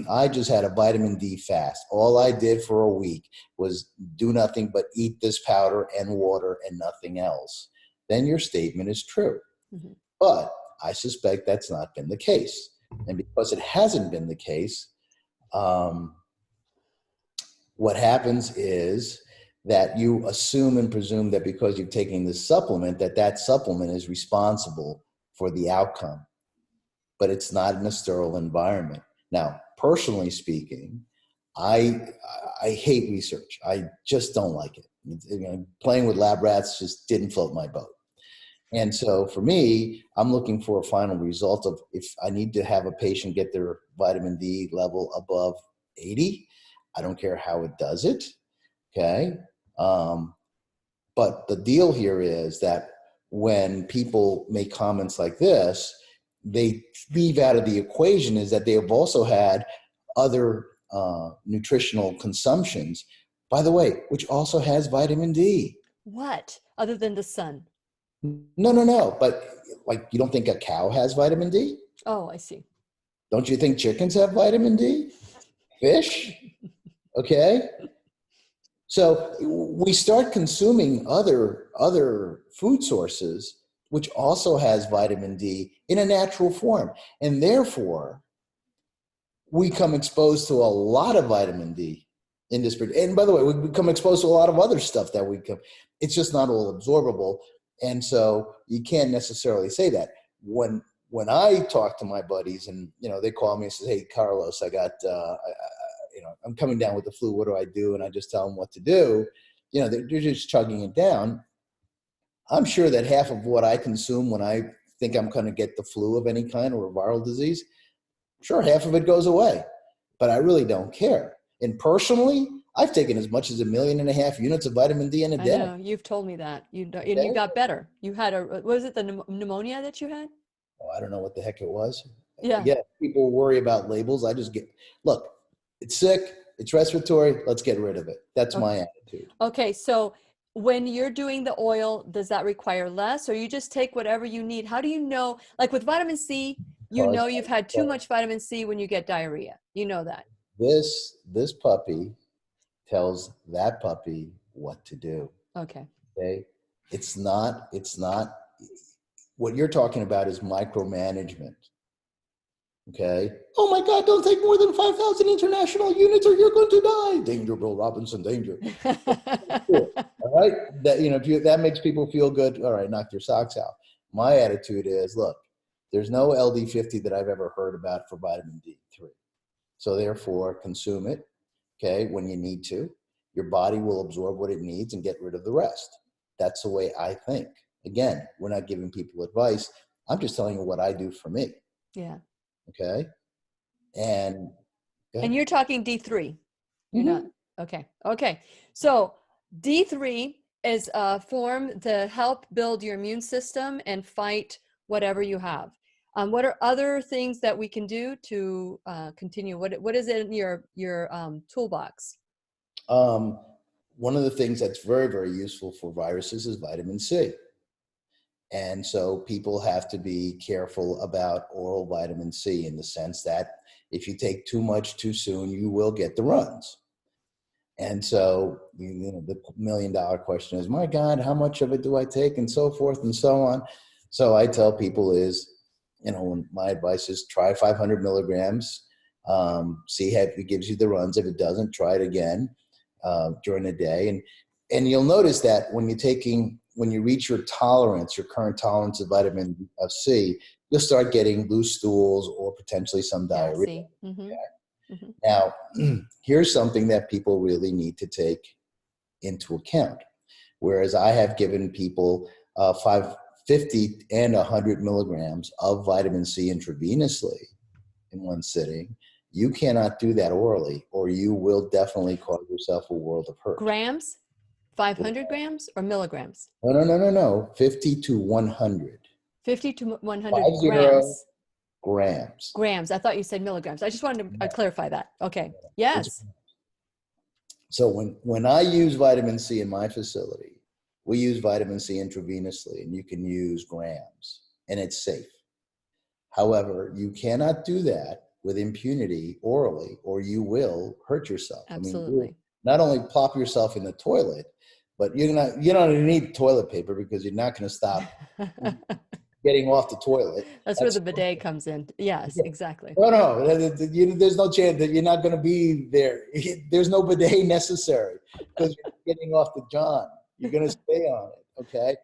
I just had a vitamin D fast. All I did for a week was do nothing but eat this powder and water and nothing else, then your statement is true. Mm-hmm. But I suspect that's not been the case. And because it hasn't been the case, what happens is that you assume and presume that because you're taking this supplement, that supplement is responsible for the outcome. But it's not in a sterile environment. Now, personally speaking, I hate research. I just don't like it. Playing with lab rats just didn't float my boat. And so for me, I'm looking for a final result of if I need to have a patient get their vitamin D level above 80, I don't care how it does it, okay? But the deal here is that when people make comments like this, they leave out of the equation is that they have also had other nutritional consumptions, by the way, which also has vitamin D. What? Other than the sun? No. But like, you don't think a cow has vitamin D? Oh, I see. Don't you think chickens have vitamin D? Fish? Okay. So we start consuming other food sources which also has vitamin D in a natural form. And therefore, we become exposed to a lot of vitamin D in this period. And by the way, we become exposed to a lot of other stuff that it's just not all absorbable. And so you can't necessarily say that. When I talk to my buddies and, they call me and say, hey, Carlos, I got, I'm coming down with the flu. What do I do? And I just tell them what to do. They're just chugging it down. I'm sure that half of what I consume when I think I'm going to get the flu of any kind or a viral disease, sure, half of it goes away, but I really don't care. And personally, I've taken as much as 1.5 million units of vitamin D in a day. I know, you've told me that. You got better. You had was it the pneumonia that you had? Oh, I don't know what the heck it was. Yeah. People worry about labels. Look, it's sick, it's respiratory, let's get rid of it. That's my attitude. Okay, so when you're doing the oil, does that require less, or you just take whatever you need? How do you know, like with vitamin C, you've had too much vitamin C when you get diarrhea. You know that. This puppy tells that puppy what to do. Okay. It's not, what you're talking about is micromanagement. Okay. Oh my God, don't take more than 5,000 international units or you're going to die. Danger, Bill Robinson, danger. All right. That, that makes people feel good. All right. Knock your socks out. My attitude is, look, there's no LD50 that I've ever heard about for vitamin D3. So therefore consume it. Okay. When you need to, your body will absorb what it needs and get rid of the rest. That's the way I think. Again, we're not giving people advice. I'm just telling you what I do for me. Yeah. Okay. And you're talking D3. You're not. Okay. So D3 is a form to help build your immune system and fight whatever you have. What are other things that we can do to continue? What is in your toolbox? One of the things that's very, very useful for viruses is vitamin C. And so people have to be careful about oral vitamin C in the sense that if you take too much too soon, you will get the runs. And so, the $1 million question is, my God, how much of it do I take, and so forth and so on. So I tell people is, my advice is try 500 milligrams, see if it gives you the runs. If it doesn't, try it again during the day. And you'll notice that when you reach your current tolerance of vitamin C, you'll start getting loose stools or potentially some diarrhea. Mm-hmm. Okay? Mm-hmm. Now, here's something that people really need to take into account. Whereas I have given people 50 and 100 milligrams of vitamin C intravenously in one sitting, You cannot do that orally, or you will definitely cause yourself a world of hurt. Grams, 500 grams or milligrams? No. 50 to 100. 50 to 100 50 grams. grams. Grams. I thought you said milligrams. I just wanted to clarify that. Okay. Yes. So when I use vitamin C in my facility, we use vitamin C intravenously, and you can use grams, and it's safe. However, you cannot do that with impunity orally, or you will hurt yourself. Absolutely. I mean, not only plop yourself in the toilet, but you don't need toilet paper, because you're not going to stop getting off the toilet. That's where the bidet comes in. Yes, exactly. No, there's no chance that you're not going to be there. There's no bidet necessary, because you're getting off the john. You're going to stay on it, okay?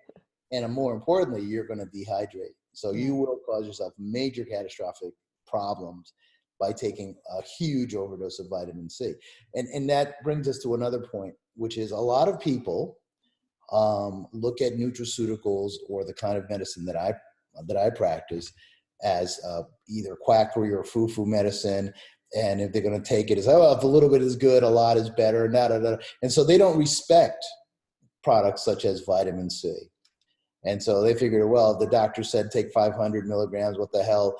And more importantly, you're going to dehydrate. So you will cause yourself major catastrophic problems by taking a huge overdose of vitamin C. And that brings us to another point, which is a lot of people look at nutraceuticals or the kind of medicine that I practice as either quackery or foo-foo medicine. And if they're going to take it as, oh, if a little bit is good, a lot is better. And so they don't respect products such as vitamin C. And so they figured, well, the doctor said take 500 milligrams. What the hell?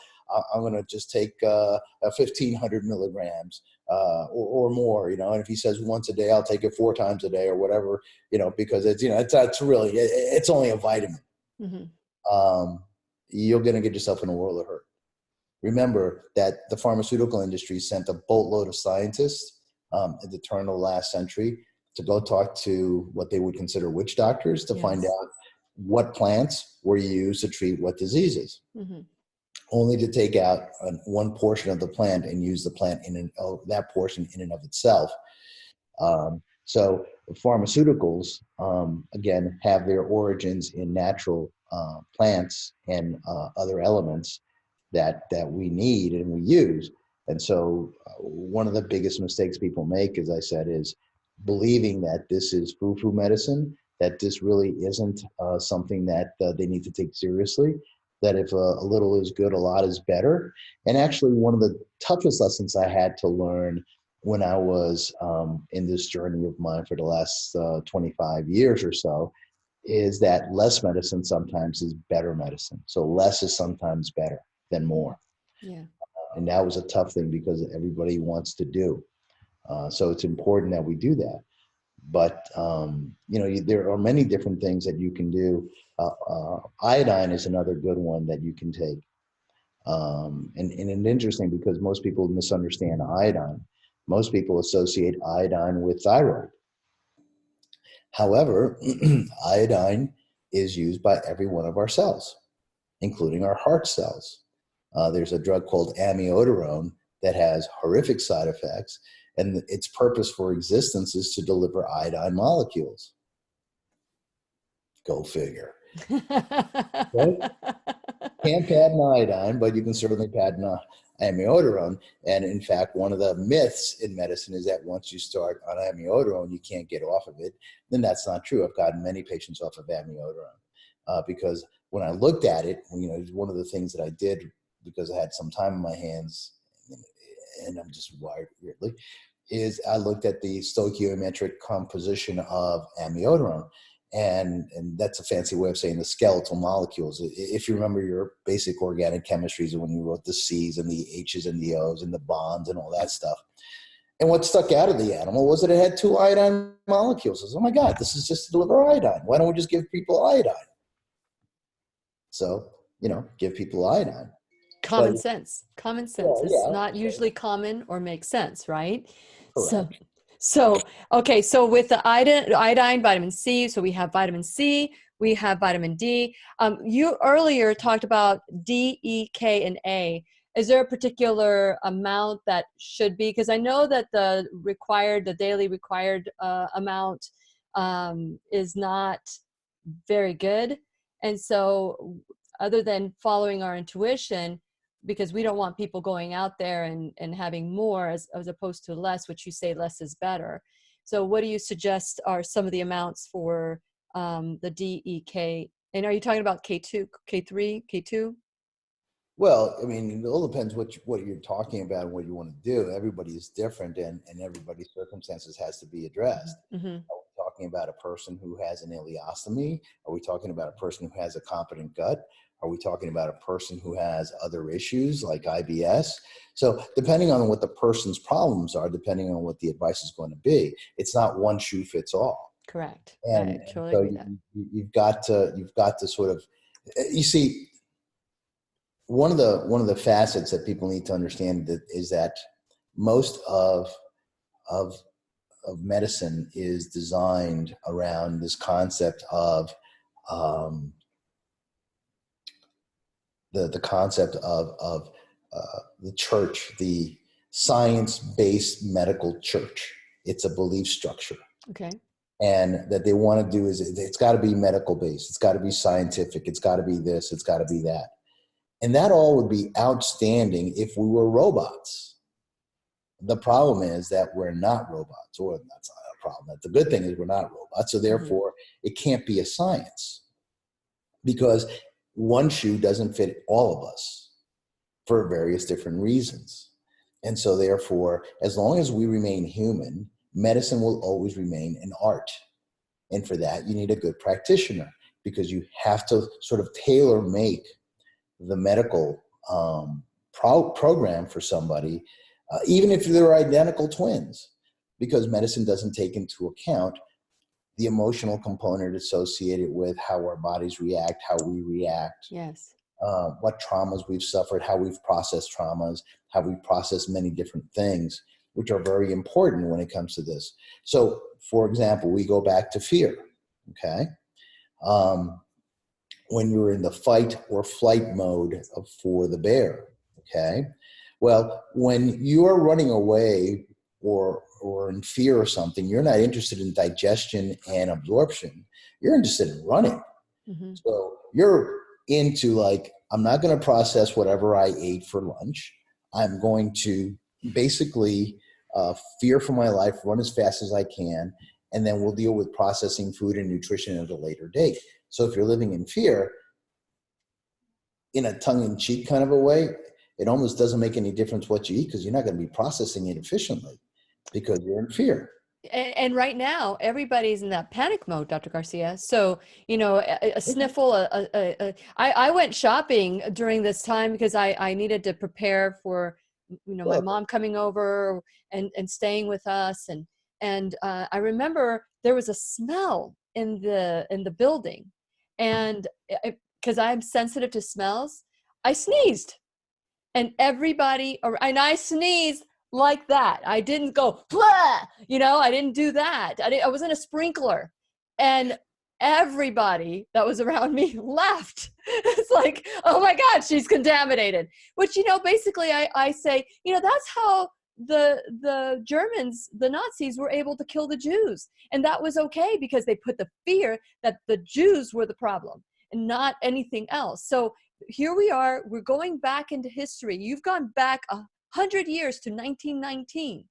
I'm going to just take 1,500 milligrams or more, And if he says once a day, I'll take it 4 times a day or whatever, because it's only a vitamin. Mm-hmm. You're going to get yourself in a world of hurt. Remember that the pharmaceutical industry sent a boatload of scientists at the turn of the last century to go talk to what they would consider witch doctors to find out what plants were used to treat what diseases, only to take out one portion of the plant and use the plant that portion in and of itself. So pharmaceuticals, again, have their origins in natural plants and other elements that we need and we use. And so one of the biggest mistakes people make, as I said, is believing that this is foo-foo medicine, that this really isn't something that they need to take seriously, that if a little is good, a lot is better. And actually, one of the toughest lessons I had to learn when I was in this journey of mine for the last 25 years or so is that less medicine sometimes is better medicine. So less is sometimes better than more. Yeah. And that was a tough thing because everybody wants to do. So it's important that we do that. But, there are many different things that you can do. Iodine is another good one that you can take. And it's interesting because most people misunderstand iodine. Most people associate iodine with thyroid. However, iodine is used by every one of our cells, including our heart cells. There's a drug called amiodarone that has horrific side effects, and its purpose for existence is to deliver iodine molecules. Go figure. Right? Can't patent iodine, but you can certainly patent amiodarone. And in fact, one of the myths in medicine is that once you start on amiodarone, you can't get off of it. Then that's not true. I've gotten many patients off of amiodarone because when I looked at it, one of the things that I did because I had some time in my hands, and I'm just wired weirdly, is I looked at the stoichiometric composition of amiodarone. And that's a fancy way of saying the skeletal molecules. If you remember your basic organic chemistries when you wrote the C's and the H's and the O's and the bonds and all that stuff. And what stuck out of the animal was that it had 2 iodine molecules. I was, oh my God, this is just to deliver iodine. Why don't we just give people iodine? So, give people iodine. Common sense. Common sense. It's not usually common or makes sense, right? Correct. So with the iodine, vitamin C, so we have vitamin C, we have vitamin D. You earlier talked about D, E, K, and A. Is there a particular amount that should be? Because I know that the daily required amount is not very good. And so other than following our intuition, because we don't want people going out there and having more as opposed to less, which you say less is better. So what do you suggest are some of the amounts for the D, E, K? And are you talking about K2, K3, K2? Well, I mean, it all depends what you're talking about and what you want to do. Everybody is different, and everybody's circumstances has to be addressed. Mm-hmm. Are we talking about a person who has an ileostomy? Are we talking about a person who has a competent gut? Are we talking about a person who has other issues like IBS? So depending on what the person's problems are, depending on what the advice is going to be, it's not one shoe fits all. Correct. And, I totally so agree with that. you've got to sort of, you see, one of the facets that people need to understand is that most of medicine is designed around this concept of the concept of the church, the science-based medical church. It's a belief structure. Okay. And that they want to do is it's got to be medical based. It's got to be scientific. It's got to be this. It's got to be that. And that all would be outstanding if we were robots. The problem is that we're not robots, or that's not a problem. The good thing is we're not robots. So therefore, it can't be a science, because one shoe doesn't fit all of us for various different reasons. And so therefore, as long as we remain human, medicine will always remain an art. And for that, you need a good practitioner, because you have to sort of tailor make the medical program for somebody, even if they're identical twins, because medicine doesn't take into account the emotional component associated with how our bodies react, how we react, Yes. what traumas we've suffered, how we've processed traumas, how we've processed many different things, which are very important when it comes to this. So, for example, we go back to fear, okay? When you're in the fight or flight mode for the bear, okay? Well, when you are running away or in fear or something, you're not interested in digestion and absorption. You're interested in running. Mm-hmm. So you're into like, I'm not going to process whatever I ate for lunch. I'm going to basically fear for my life, run as fast as I can, and then we'll deal with processing food and nutrition at a later date. So if you're living in fear, in a tongue-in-cheek kind of a way, it almost doesn't make any difference what you eat, because you're not going to be processing it efficiently because you're in fear. And right now, everybody's in that panic mode, Dr. Garcia. So, you know, a sniffle, I went shopping during this time because I needed to prepare for, you know, my mom coming over and staying with us. And I remember there was a smell in the building, and because I'm sensitive to smells, I sneezed, and I sneezed like that. I didn't go, blah, you know, I didn't do that. I wasn't a sprinkler. And everybody that was around me laughed. It's like, oh my God, she's contaminated. Which, you know, basically I say, you know, that's how the Germans, the Nazis, were able to kill the Jews. And that was okay, because they put the fear that the Jews were the problem and not anything else. So here we are, we're going back into history. You've gone back 100 years to 1919,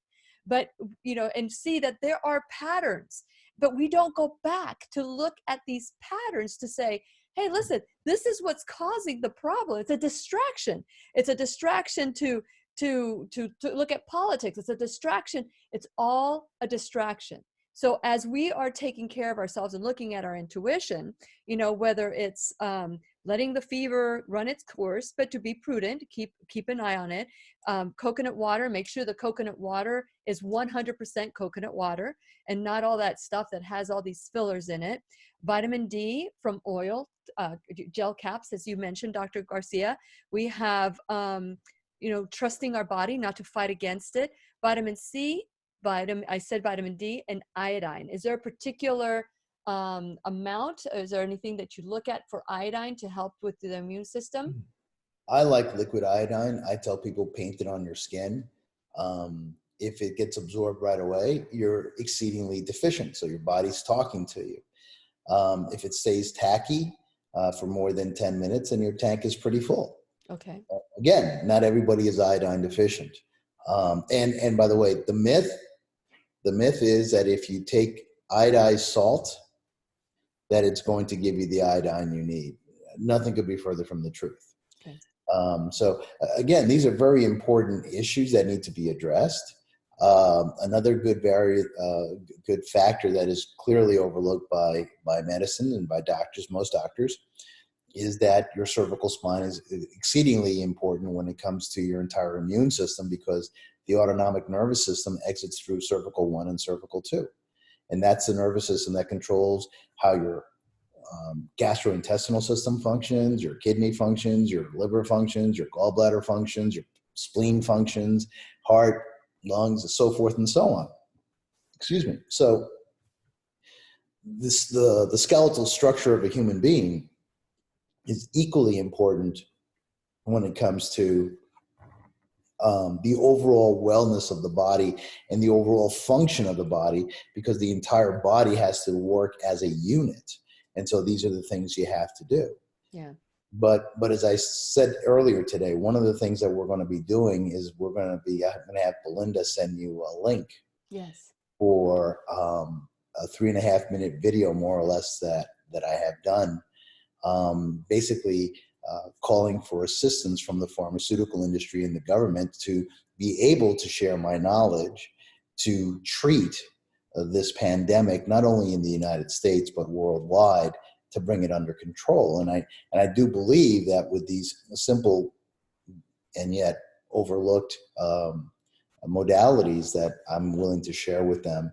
but, you know, and see that there are patterns, but we don't go back to look at these patterns to say, hey, listen, this is what's causing the problem. It's a distraction. It's a distraction to look at politics. It's a distraction. It's all a distraction. So as we are taking care of ourselves and looking at our intuition, you know, whether it's letting the fever run its course, but to be prudent, keep an eye on it. Coconut water, make sure the coconut water is 100% coconut water and not all that stuff that has all these fillers in it. Vitamin D from oil, gel caps, as you mentioned, Dr. Garcia. We have, you know, trusting our body not to fight against it. Vitamin C, I said vitamin D, and iodine. Is there a particular amount? Is there anything that you look at for iodine to help with the immune system? I like liquid iodine. I tell people paint it on your skin. If it gets absorbed right away, you're exceedingly deficient. So your body's talking to you. If it stays tacky for more than 10 minutes, then your tank is pretty full. Okay. Again, not everybody is iodine deficient. And by the way, the myth is that if you take iodized salt, that it's going to give you the iodine you need. Nothing could be further from the truth. Okay. Again, these are very important issues that need to be addressed. Another good factor that is clearly overlooked by medicine and by doctors, most doctors, is that your cervical spine is exceedingly important when it comes to your entire immune system, because the autonomic nervous system exits through cervical 1 and cervical 2. And that's the nervous system that controls how your gastrointestinal system functions, your kidney functions, your liver functions, your gallbladder functions, your spleen functions, heart, lungs, and so forth and so on. Excuse me. So the skeletal structure of a human being is equally important when it comes to the overall wellness of the body and the overall function of the body, because the entire body has to work as a unit. And so these are the things you have to do. Yeah. But as I said earlier today, one of the things that we're going to be doing is I'm going to have Belinda send you a link. Yes. For a 3.5-minute video, more or less, that I have done, basically calling for assistance from the pharmaceutical industry and the government to be able to share my knowledge to treat this pandemic, not only in the United States, but worldwide, to bring it under control. And I do believe that with these simple and yet overlooked modalities that I'm willing to share with them,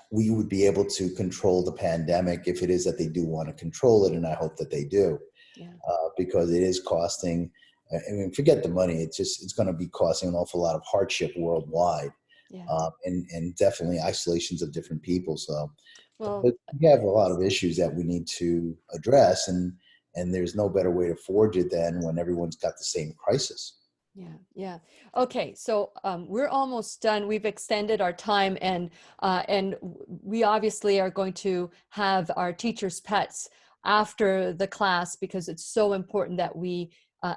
we would be able to control the pandemic, if it is that they do want to control it, and I hope that they do. Yeah. Because it is costing, I mean, forget the money, it's going to be costing an awful lot of hardship worldwide. Yeah. And definitely isolations of different people. So, Well, but we have a lot of issues that we need to address, and there's no better way to forge it than when everyone's got the same crisis. yeah, yeah. Okay, so we're almost done. We've extended our time, and we obviously are going to have our teachers' pets after the class, because it's so important that we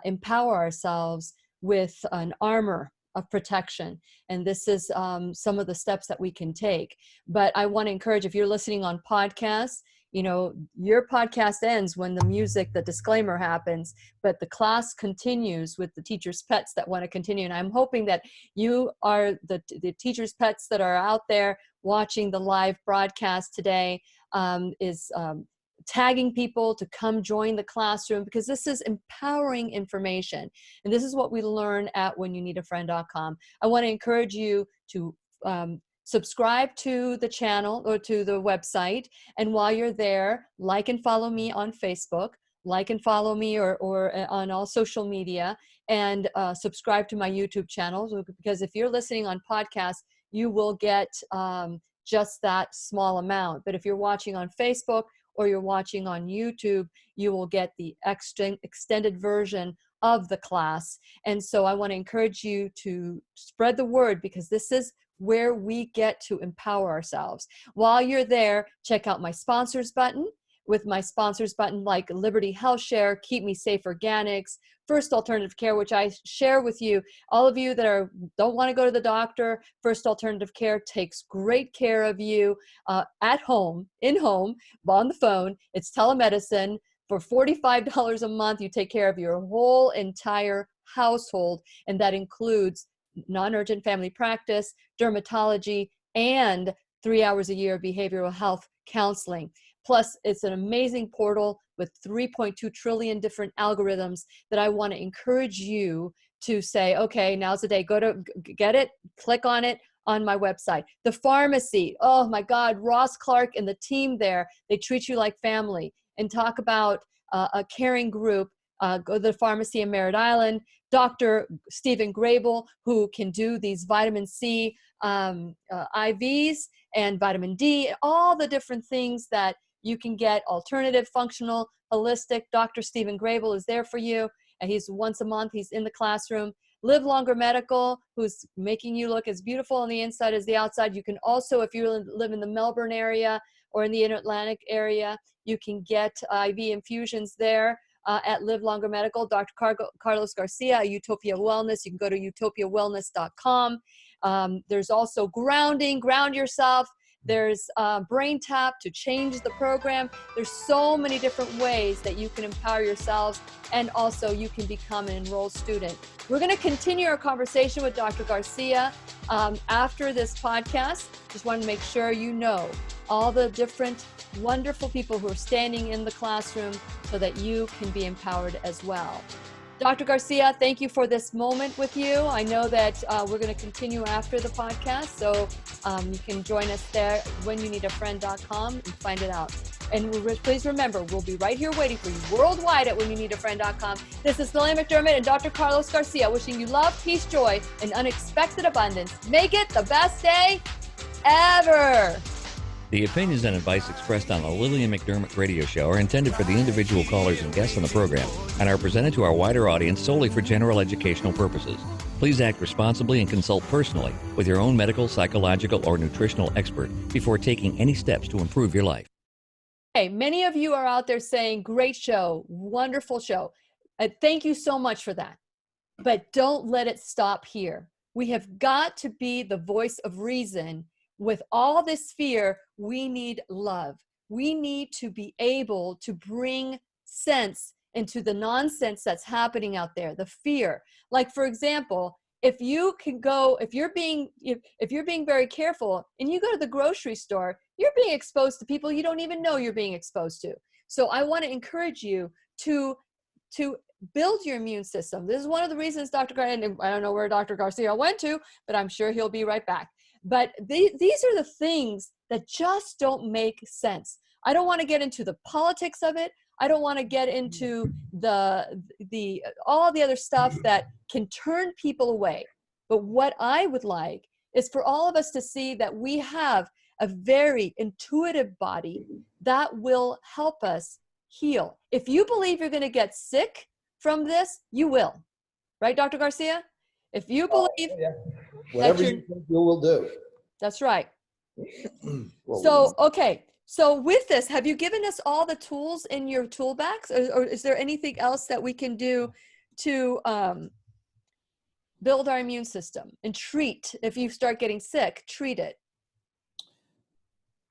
empower ourselves with an armor of protection. And this is some of the steps that we can take. But I want to encourage, if you're listening on podcasts, your podcast ends when the music, the disclaimer happens, but the class continues with the teachers' pets that want to continue. And I'm hoping that you are the teachers' pets that are out there watching the live broadcast today, tagging people to come join the classroom, because this is empowering information. And this is what we learn at whenyouneedafriend.com. I want to encourage you to subscribe to the channel or to the website. And while you're there, like and follow me on Facebook, like and follow me or on all social media, and subscribe to my YouTube channel, because if you're listening on podcast, you will get just that small amount. But if you're watching on Facebook or you're watching on YouTube, you will get the extended version of the class. And so I want to encourage you to spread the word, because this is where we get to empower ourselves. While you're there, check out my sponsors button. With my sponsors button like Liberty Health Share, Keep Me Safe Organics, First Alternative Care, which I share with you, all of you that don't want to go to the doctor. First Alternative Care takes great care of you at home, in-home, on the phone. It's telemedicine. For $45 a month, you take care of your whole entire household, and that includes non-urgent family practice, dermatology, and 3 hours a year of behavioral health counseling. Plus, it's an amazing portal with 3.2 trillion different algorithms that I want to encourage you to say, okay, now's the day. Go to get it, click on it on my website. The pharmacy, oh my God, Ross Clark and the team there, they treat you like family. And talk about a caring group. Go to the pharmacy in Merritt Island. Dr. Stephen Grable, who can do these vitamin C IVs and vitamin D, all the different things that you can get, alternative, functional, holistic. Dr. Stephen Grable is there for you. And he's once a month, he's in the classroom. Live Longer Medical, who's making you look as beautiful on the inside as the outside. You can also, if you live in the Melbourne area or in the Atlantic area, you can get IV infusions there at Live Longer Medical. Dr. Carlos Garcia, Utopia Wellness. You can go to utopiawellness.com. There's also grounding, ground yourself. There's Brain Tap to change the program. There's so many different ways that you can empower yourselves, and also you can become an enrolled student. We're going to continue our conversation with Dr. Garcia after this podcast. Just want to make sure you know all the different wonderful people who are standing in the classroom so that you can be empowered as well. Dr. Garcia, thank you for this moment with you. I know that we're going to continue after the podcast, so you can join us there at whenyouneedafriend.com and find it out. And please remember, we'll be right here waiting for you worldwide at whenyouneedafriend.com. This is Lillian McDermott and Dr. Carlos Garcia wishing you love, peace, joy, and unexpected abundance. Make it the best day ever. The opinions and advice expressed on the Lillian McDermott radio show are intended for the individual callers and guests on the program and are presented to our wider audience solely for general educational purposes. Please act responsibly and consult personally with your own medical, psychological, or nutritional expert before taking any steps to improve your life. Hey, many of you are out there saying, great show, wonderful show. Thank you so much for that. But don't let it stop here. We have got to be the voice of reason. With all this fear, we need love. We need to be able to bring sense into the nonsense that's happening out there, the fear. Like, for example, if you're being very careful and you go to the grocery store, you're being exposed to people you don't even know you're being exposed to. So I want to encourage you to build your immune system. This is one of the reasons Dr. Garcia, and I don't know where Dr. Garcia went to, but I'm sure he'll be right back. But these are the things that just don't make sense. I don't want to get into the politics of it. I don't want to get into all the other stuff that can turn people away. But what I would like is for all of us to see that we have a very intuitive body that will help us heal. If you believe you're going to get sick from this, you will. Right, Dr. Garcia? If you believe whatever you think you will do. That's right. Well, So, okay. So with this, have you given us all the tools in your tool bags, or is there anything else that we can do to build our immune system and treat, if you start getting sick, treat it?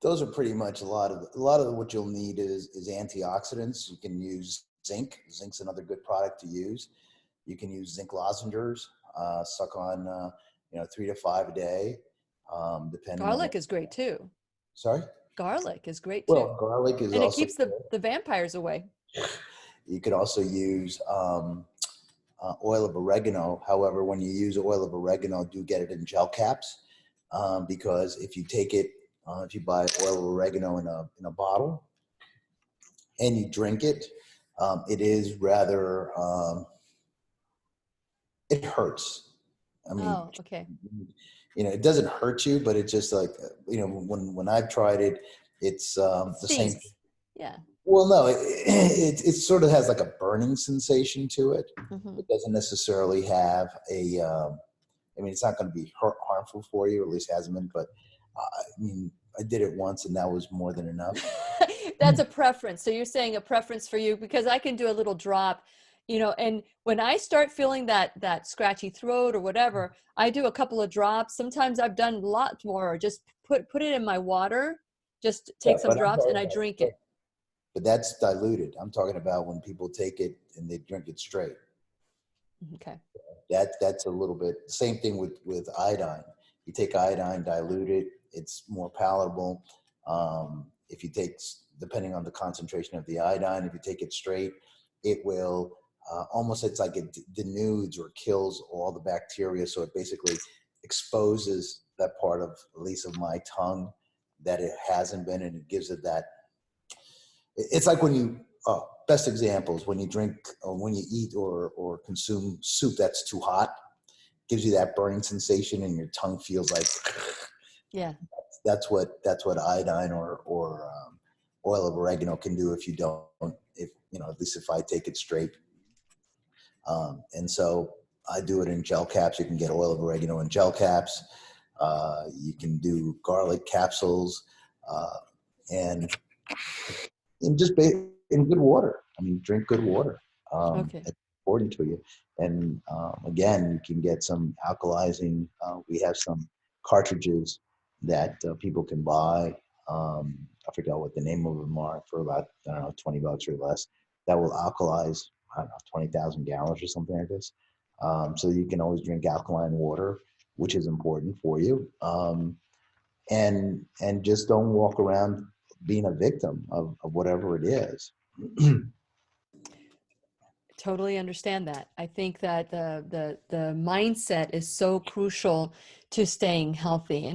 Those are pretty much a lot of what you'll need is antioxidants. You can use zinc. Zinc's another good product to use. You can use zinc lozenges, suck on 3 to 5 a day, depending. Garlic is great too. Sorry? Garlic is great too. Well, garlic is and also it keeps the vampires away. You could also use oil of oregano. However, when you use oil of oregano, do get it in gel caps, because if you take it, if you buy oil of oregano in a bottle and you drink it, it is rather, it hurts. I mean, oh, okay. It doesn't hurt you, but it's just like, when I've tried it, it's the same. Yeah. Well, no, it sort of has like a burning sensation to it. Mm-hmm. It doesn't necessarily have it's not going to be harmful for you, or at least hasn't been, but I did it once and that was more than enough. That's a preference. So you're saying a preference for you, because I can do a little drop, and when I start feeling that scratchy throat or whatever, I do a couple of drops. Sometimes I've done a lot more, or just put it in my water, just take some drops and I drink it. But that's diluted. I'm talking about when people take it and they drink it straight. Okay. That's a little bit, same thing with iodine. You take iodine, dilute it, it's more palatable. If you take, depending on the concentration of the iodine, if you take it straight, it will it's like it denudes or kills all the bacteria. So it basically exposes that part of, at least of my tongue, that it hasn't been, and it gives it that. It's like when you, best examples, when you drink, or when you eat or consume soup that's too hot, gives you that burning sensation and your tongue feels like, yeah. That's what iodine or oil of oregano can do if you don't, at least if I take it straight. And so I do it in gel caps. You can get oil of oregano in gel caps. You can do garlic capsules, and just in good water. Drink good water. Okay. It's important to you. And again, you can get some alkalizing. We have some cartridges that people can buy. I forget what the name of them are, for about, I don't know, $20 or less, that will alkalize, I don't know, 20,000 gallons or something like this. So you can always drink alkaline water, which is important for you. And just don't walk around being a victim of whatever it is. Totally understand that. I think that the mindset is so crucial to staying healthy.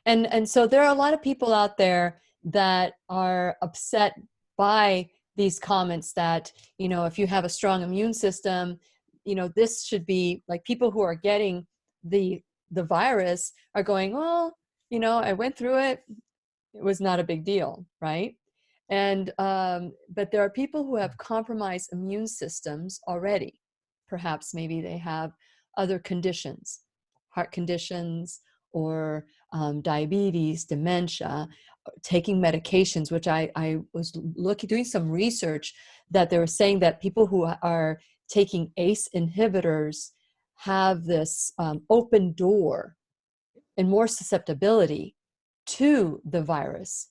And so there are a lot of people out there that are upset by these comments that, you know, if you have a strong immune system, you know, this should be like, people who are getting the virus are going, well, you know, I went through it. It was not a big deal, right? And but there are people who have compromised immune systems already. Perhaps maybe they have other conditions, heart conditions, or diabetes, dementia, taking medications, which I was doing some research that they were saying that people who are taking ACE inhibitors have this open door and more susceptibility to the virus.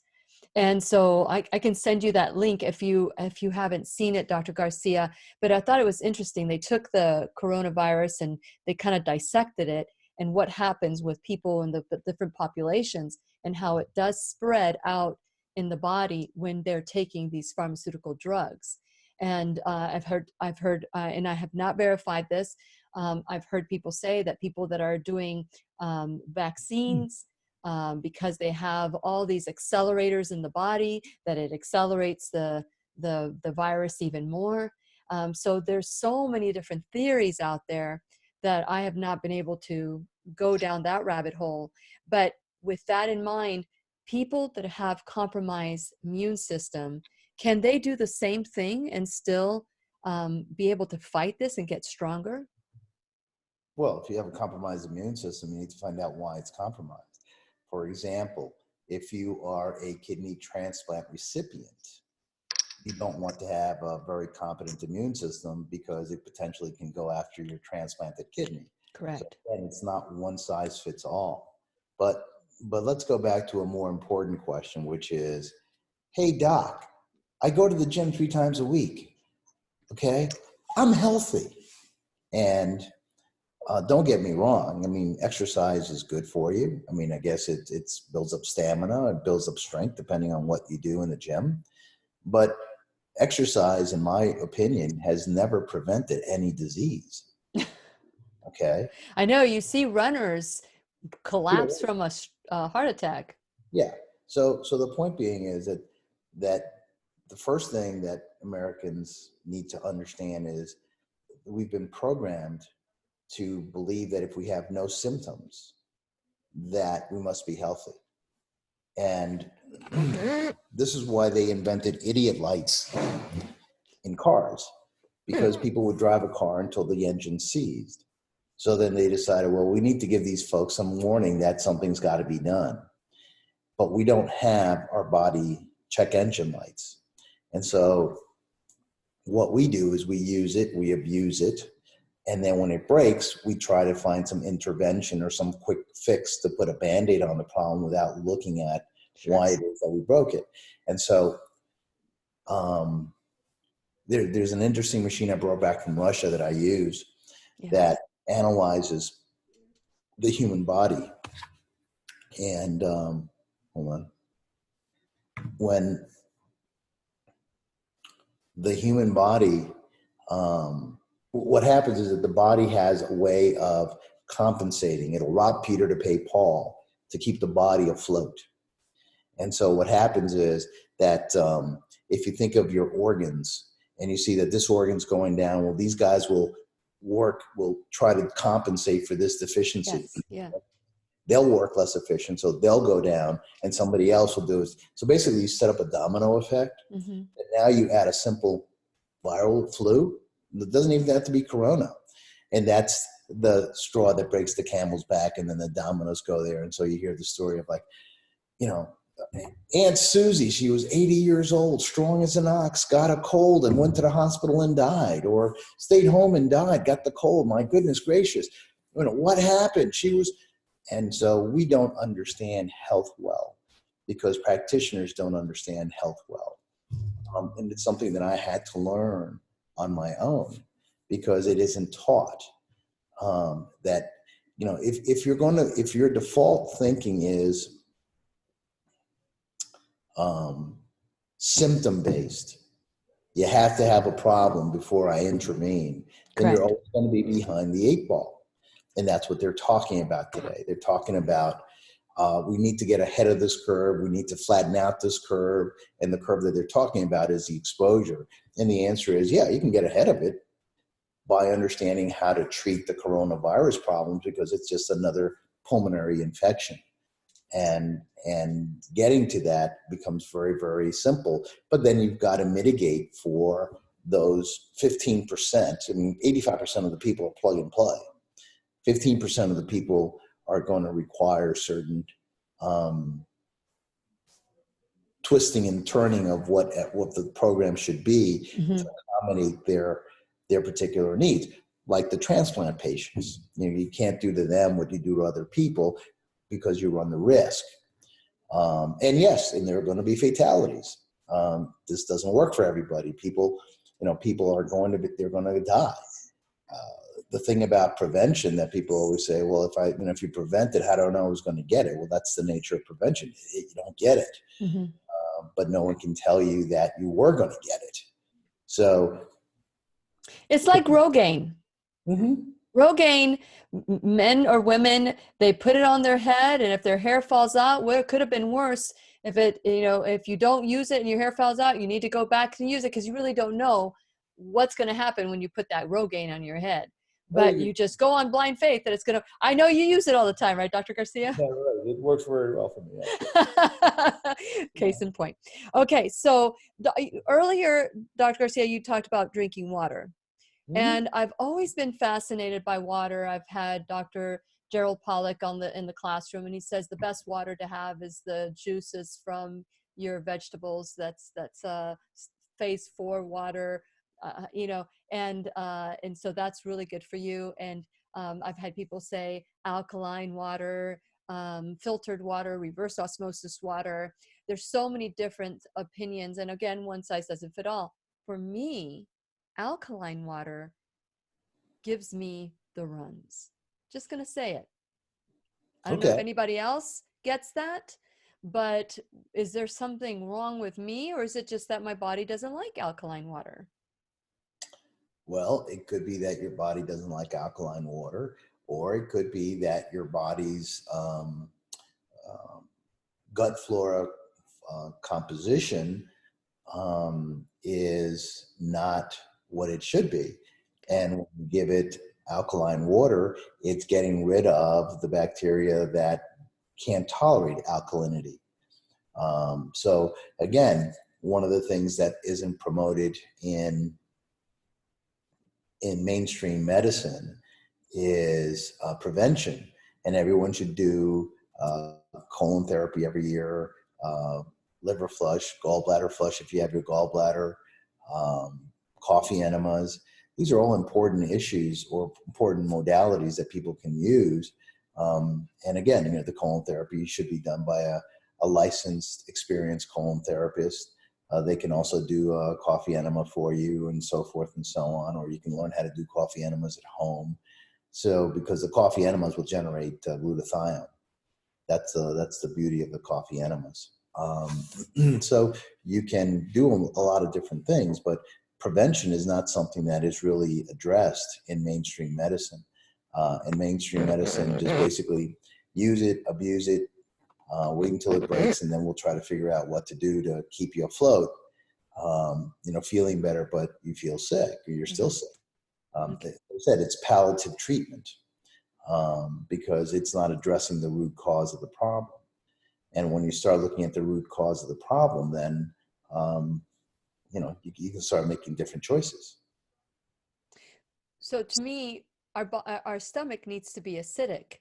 And so I can send you that link if you haven't seen it, Dr. Garcia. But I thought it was interesting. They took the coronavirus and they kind of dissected it and what happens with people in the different populations and how it does spread out in the body when they're taking these pharmaceutical drugs. And I've heard, and I have not verified this. I've heard people say that people that are doing vaccines, because they have all these accelerators in the body, that it accelerates the virus even more. So there's so many different theories out there that I have not been able to go down that rabbit hole. But with that in mind, people that have compromised immune system, can they do the same thing and still be able to fight this and get stronger? Well, if you have a compromised immune system, you need to find out why it's compromised. For example, if you are a kidney transplant recipient, you don't want to have a very competent immune system because it potentially can go after your transplanted kidney. Correct. So, and it's not one size fits all. But let's go back to a more important question, which is, hey, doc, I go to the gym 3 times a week. Okay, I'm healthy. And don't get me wrong. I mean, exercise is good for you. I mean, I guess it builds up stamina, it builds up strength, depending on what you do in the gym. But exercise, in my opinion, has never prevented any disease. Okay. I know you see runners collapse from a heart attack. Yeah. So the point being is that the first thing that Americans need to understand is we've been programmed to believe that if we have no symptoms, that we must be healthy. And this is why they invented idiot lights in cars, because people would drive a car until the engine seized. So then they decided, well, we need to give these folks some warning that something's got to be done. But we don't have our body check engine lights. And so what we do is we use it, we abuse it, and then when it breaks, we try to find some intervention or some quick fix to put a Band-Aid on the problem without looking at why it is that we broke it. And so there's an interesting machine I brought back from Russia that I use that analyzes the human body. And hold on. When the human body, what happens is that the body has a way of compensating. It'll rob Peter to pay Paul to keep the body afloat. And so what happens is that if you think of your organs and you see that this organ's going down, well, these guys will try to compensate for this deficiency. Yes, yeah. They'll work less efficient, so they'll go down and somebody else will do it. So basically you set up a domino effect. Mm-hmm. And now you add a simple viral flu. It doesn't even have to be corona. And that's the straw that breaks the camel's back, and then the dominoes go there. And so you hear the story of, like, you know, Aunt Susie, she was 80 years old, strong as an ox, got a cold and went to the hospital and died, or stayed home and died, got the cold. My goodness gracious. You know, what happened? She was And so we don't understand health well because practitioners don't understand health well. And it's something that I had to learn on my own because it isn't taught. That, you know, if your default thinking is symptom based, you have to have a problem before I intervene, then you're Correct. always going to be behind the eight ball. And that's what they're talking about today. They're talking about we need to get ahead of this curve. We need to flatten out this curve. And the curve that they're talking about is the exposure. And the answer is, yeah, you can get ahead of it by understanding how to treat the coronavirus problems because it's just another pulmonary infection. And getting to that becomes very, very simple. But then you've got to mitigate for those 15%. I mean, 85% of the people are plug and play. 15% of the people are going to require certain twisting and turning of what the program should be to accommodate their particular needs. Like the transplant patients, you know, you can't do to them what you do to other people because you run the risk. And yes, and there are going to be fatalities. This doesn't work for everybody. People are going to die. The thing about prevention that people always say, well, if you prevent it, how do I know who's going to get it? Well, that's the nature of prevention. You don't get it, but no one can tell you that you were going to get it. So It's like Rogaine. Rogaine, men or women, they put it on their head, and if their hair falls out, well, it could have been worse. If you don't use it and your hair falls out, you need to go back and use it because you really don't know what's going to happen when you put that Rogaine on your head. But you just go on blind faith that it's going to, I know you use it all the time, right, Dr. Garcia? Yeah, right. It works very well for me. Case in point. Okay, so earlier, Dr. Garcia, you talked about drinking water. And I've always been fascinated by water. I've had Dr. Gerald Pollack in the classroom, and he says the best water to have is the juices from your vegetables. That's phase 4 water, and so that's really good for you. And I've had people say alkaline water, filtered water, reverse osmosis water. There's so many different opinions, and again, one size doesn't fit all. For me, alkaline water gives me the runs. Just going to say it. I don't know if anybody else gets that, but is there something wrong with me, or is it just that my body doesn't like alkaline water? Well, it could be that your body doesn't like alkaline water, or it could be that your body's gut flora composition is not what it should be. And when you give it alkaline water, it's getting rid of the bacteria that can't tolerate alkalinity. So again, one of the things that isn't promoted in mainstream medicine is prevention. And everyone should do colon therapy every year, liver flush, gallbladder flush if you have your gallbladder, coffee enemas. These are all important issues or important modalities that people can use. And again, the colon therapy should be done by a licensed, experienced colon therapist. They can also do a coffee enema for you and so forth and so on, or you can learn how to do coffee enemas at home. So because the coffee enemas will generate glutathione. That's the beauty of the coffee enemas. So you can do a lot of different things, but prevention is not something that is really addressed in mainstream medicine. In mainstream medicine, just basically use it, abuse it, wait until it breaks, and then we'll try to figure out what to do to keep you afloat. Feeling better, but you feel sick, or you're still sick. Like I said, it's palliative treatment because it's not addressing the root cause of the problem. And when you start looking at the root cause of the problem, then you can start making different choices. So to me, our stomach needs to be acidic.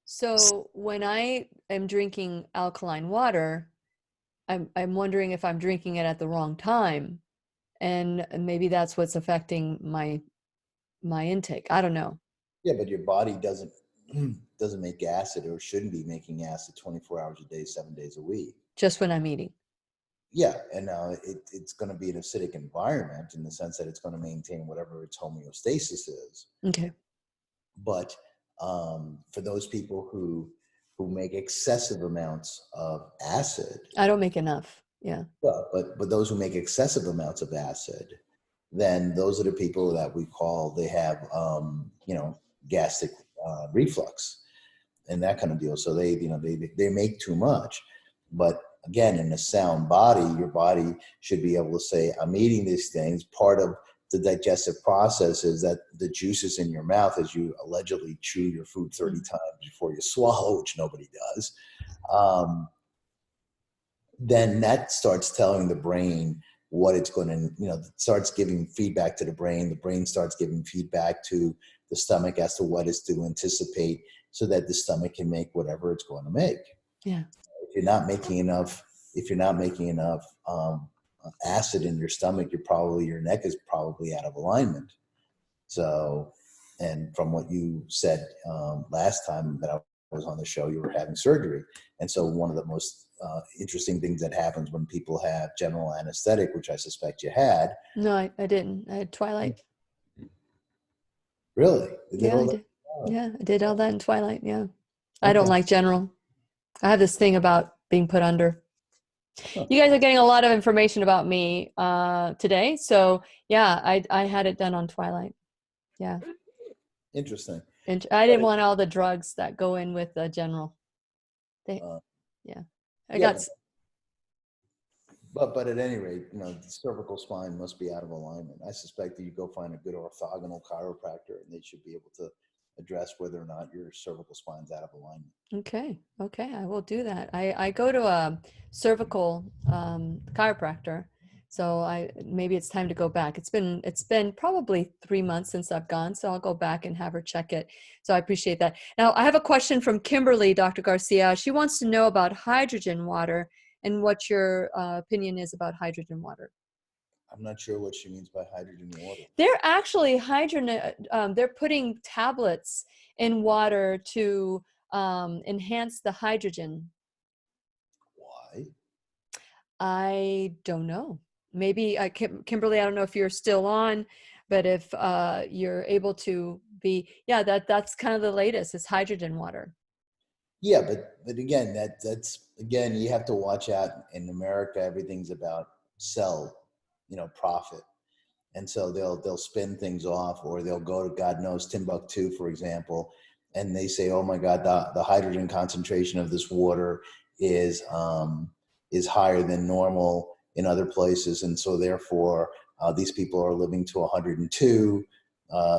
So when I am drinking alkaline water, I'm wondering if I'm drinking it at the wrong time, and maybe that's what's affecting my intake. I don't know. Yeah, but your body doesn't. doesn't make acid or shouldn't be making acid 24 hours a day, 7 days a week. Just when I'm eating. Yeah, and now it's going to be an acidic environment in the sense that it's going to maintain whatever its homeostasis is. Okay. But for those people who make excessive amounts of acid, I don't make enough. Yeah. well, but those who make excessive amounts of acid, then those are the people that we call, they have gastric reflux and that kind of deal. So they make too much. But again, in a sound body, your body should be able to say, I'm eating these things. Part of the digestive process is that the juices in your mouth, as you allegedly chew your food 30 times before you swallow, which nobody does, then that starts telling the brain what it's going to, starts giving feedback to the brain. The brain starts giving feedback to the stomach as to what it's to anticipate, so that the stomach can make whatever it's going to make. Yeah. If you're not making enough acid in your stomach, your neck is probably out of alignment. So, and from what you said last time that I was on the show, you were having surgery. And so one of the most interesting things that happens when people have general anesthetic, which I suspect you had. No, I didn't. I had Twilight. Really? Yeah, I did. Yeah, I did all that in Twilight. Yeah. I Okay. don't like general. I have this thing about being put under. Huh. You guys are getting a lot of information about me today. So yeah, I had it done on Twilight. Yeah. Interesting. And I didn't want all the drugs that go in with the general. But at any rate, the cervical spine must be out of alignment. I suspect that you go find a good orthogonal chiropractor, and they should be able to address whether or not your cervical spine's out of alignment. Okay, I will do that. I go to a cervical chiropractor, so maybe it's time to go back. It's been probably 3 months since I've gone, so I'll go back and have her check it. So I appreciate that. Now I have a question from Kimberly, Dr. Garcia. She wants to know about hydrogen water and what your opinion is about hydrogen water. I'm not sure what she means by hydrogen water. They're actually they're putting tablets in water to enhance the hydrogen. Why? I don't know. Maybe Kimberly, I don't know if you're still on, but if you're able to be, that's kind of the latest. It's hydrogen water. Yeah, but again, that's again, you have to watch out. In America, everything's about profit. And so they'll spin things off, or they'll go to, God knows, Timbuktu, for example, and they say, oh my God, the hydrogen concentration of this water is higher than normal in other places. And so therefore, these people are living to 102.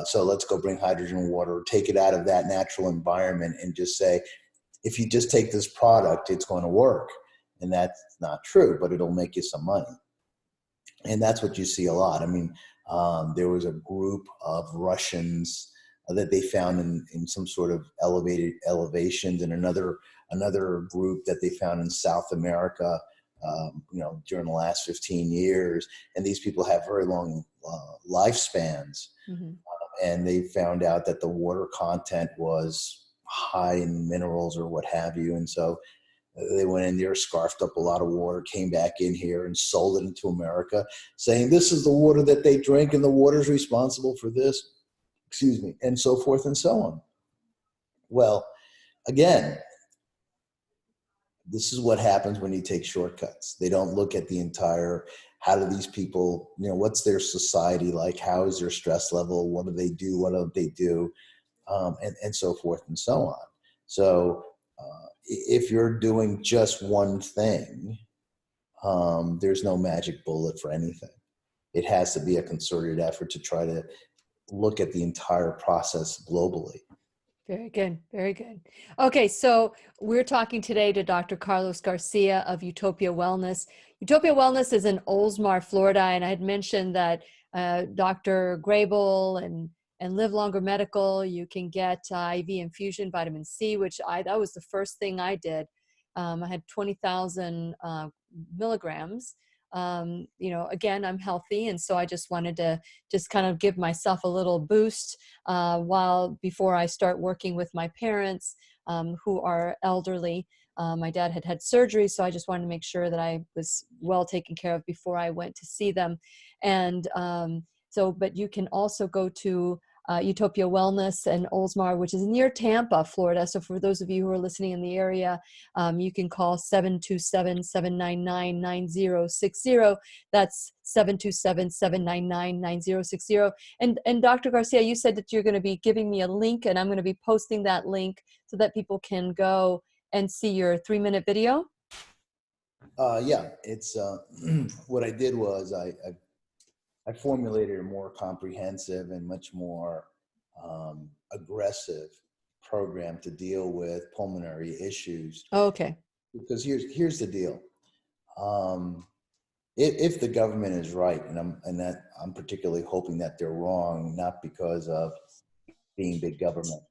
So let's go bring hydrogen water, take it out of that natural environment, and just say, if you just take this product, it's going to work. And that's not true, but it'll make you some money. And that's what you see a lot. I mean, there was a group of Russians that they found in some sort of elevations, and another group that they found in South America, during the last 15 years. And these people have very long lifespans. Mm-hmm. And they found out that the water content was high in minerals or what have you. And so they went in there, scarfed up a lot of water, came back in here and sold it into America, saying this is the water that they drink and the water's responsible for this, and so forth and so on. Well, again, this is what happens when you take shortcuts. They don't look at the entire, how do these people, what's their society like? How is their stress level? What do they do? What don't they do? And so forth and so on. So if you're doing just one thing, there's no magic bullet for anything. It has to be a concerted effort to try to look at the entire process globally. Very good. Very good. Okay, so we're talking today to Dr. Carlos Garcia of Utopia Wellness. Utopia Wellness is in Oldsmar, Florida, and I had mentioned that Dr. Grable and Live Longer Medical, you can get IV infusion vitamin C, which that was the first thing I did. I had 20,000 milligrams again, I'm healthy. And so I just wanted to just kind of give myself a little boost before I start working with my parents who are elderly. My dad had had surgery, so I just wanted to make sure that I was well taken care of before I went to see them. And but you can also go to Utopia Wellness in Oldsmar, which is near Tampa, Florida. So for those of you who are listening in the area, you can call 727-799-9060. That's 727-799-9060. And Dr. Garcia, you said that you're going to be giving me a link, and I'm going to be posting that link so that people can go and see your 3-minute video. Yeah, it's what I did was I formulated a more comprehensive and much more aggressive program to deal with pulmonary issues. Oh, okay. Because here's the deal. If the government is right, and I'm particularly hoping that they're wrong, not because of being big government,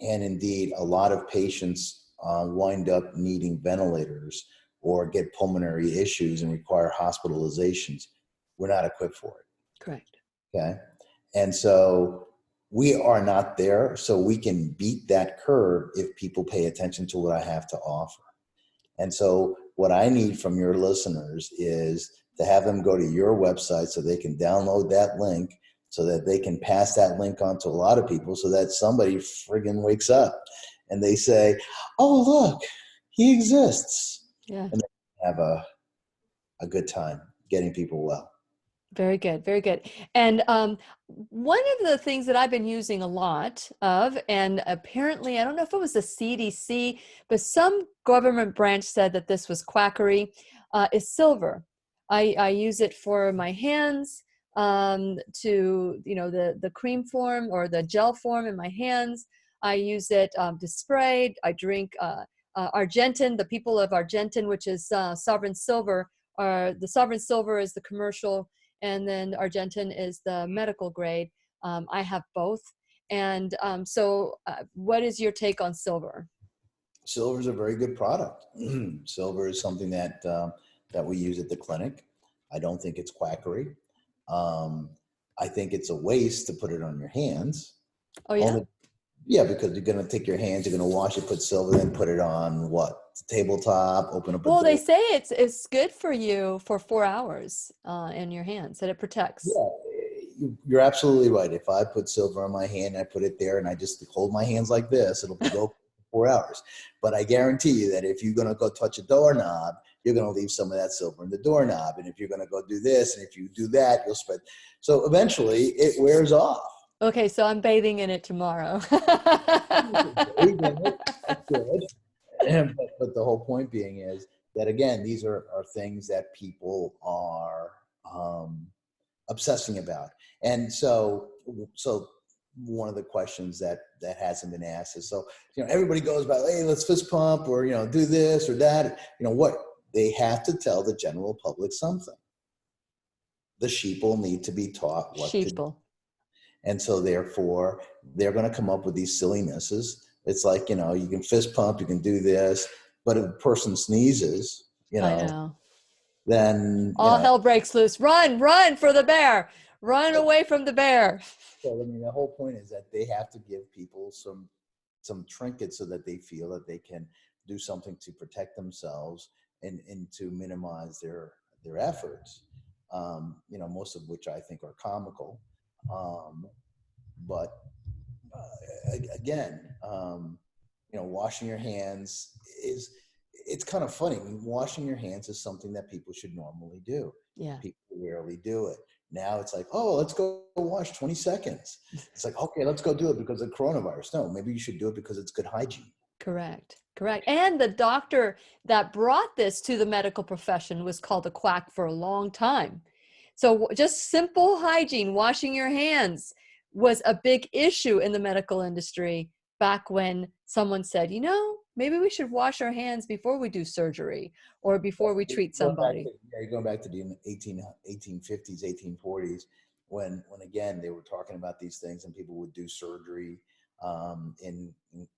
and indeed a lot of patients wind up needing ventilators or get pulmonary issues and require hospitalizations. We're not equipped for it. Correct. Okay. And so we are not there, so we can beat that curve if people pay attention to what I have to offer. And so what I need from your listeners is to have them go to your website so they can download that link, so that they can pass that link on to a lot of people, so that somebody friggin' wakes up and they say, oh, look, he exists. Yeah. And they have a good time getting people well. Very good. Very good. And one of the things that I've been using a lot of, and apparently, I don't know if it was the CDC, but some government branch said that this was quackery, is silver. I use it for my hands, to, the cream form or the gel form in my hands. I use it to spray. I drink Argentin, the people of Argentin, which is Sovereign Silver. The Sovereign Silver is the commercial, and then Argentin is the medical grade. I have both. And so what is your take on silver? Silver is a very good product. Silver is something that we use at the clinic. I don't think it's quackery. I think it's a waste to put it on your hands. Oh, yeah? Yeah, because you're going to take your hands, you're going to wash it, put silver, then put it on what? The tabletop, open up a Well, door. they say it's good for you for 4 hours in your hands, that it protects. Yeah, you're absolutely right. If I put silver on my hand, I put it there, and I just hold my hands like this, it'll go 4 hours. But I guarantee you that if you're going to go touch a doorknob, you're going to leave some of that silver in the doorknob. And if you're going to go do this, and if you do that, you'll spread. So eventually it wears off. Okay, so I'm bathing in it tomorrow. That's good. But the whole point being is that, again, these are things that people are obsessing about. And so one of the questions that hasn't been asked is, so, everybody goes by, hey, let's fist pump, or, do this or that. What? They have to tell the general public something. The sheeple need to be taught what to do. And so therefore, they're going to come up with these sillinesses. It's like, you can fist pump, you can do this, but if a person sneezes, I know. Then all hell breaks loose. Run for the bear. Run away from the bear. So, the whole point is that they have to give people some trinkets so that they feel that they can do something to protect themselves and to minimize their efforts, most of which I think are comical. But again, washing your hands it's kind of funny. Washing your hands is something that people should normally do. Yeah. People rarely do it. Now it's like, oh, let's go wash 20 seconds. It's like, okay, let's go do it because of coronavirus. No, maybe you should do it because it's good hygiene. Correct. And the doctor that brought this to the medical profession was called a quack for a long time. So just simple hygiene, washing your hands, was a big issue in the medical industry back when someone said, maybe we should wash our hands before we do surgery or before we treat somebody. You're going back to the 1850s, 1840s, when again, they were talking about these things and people would do surgery in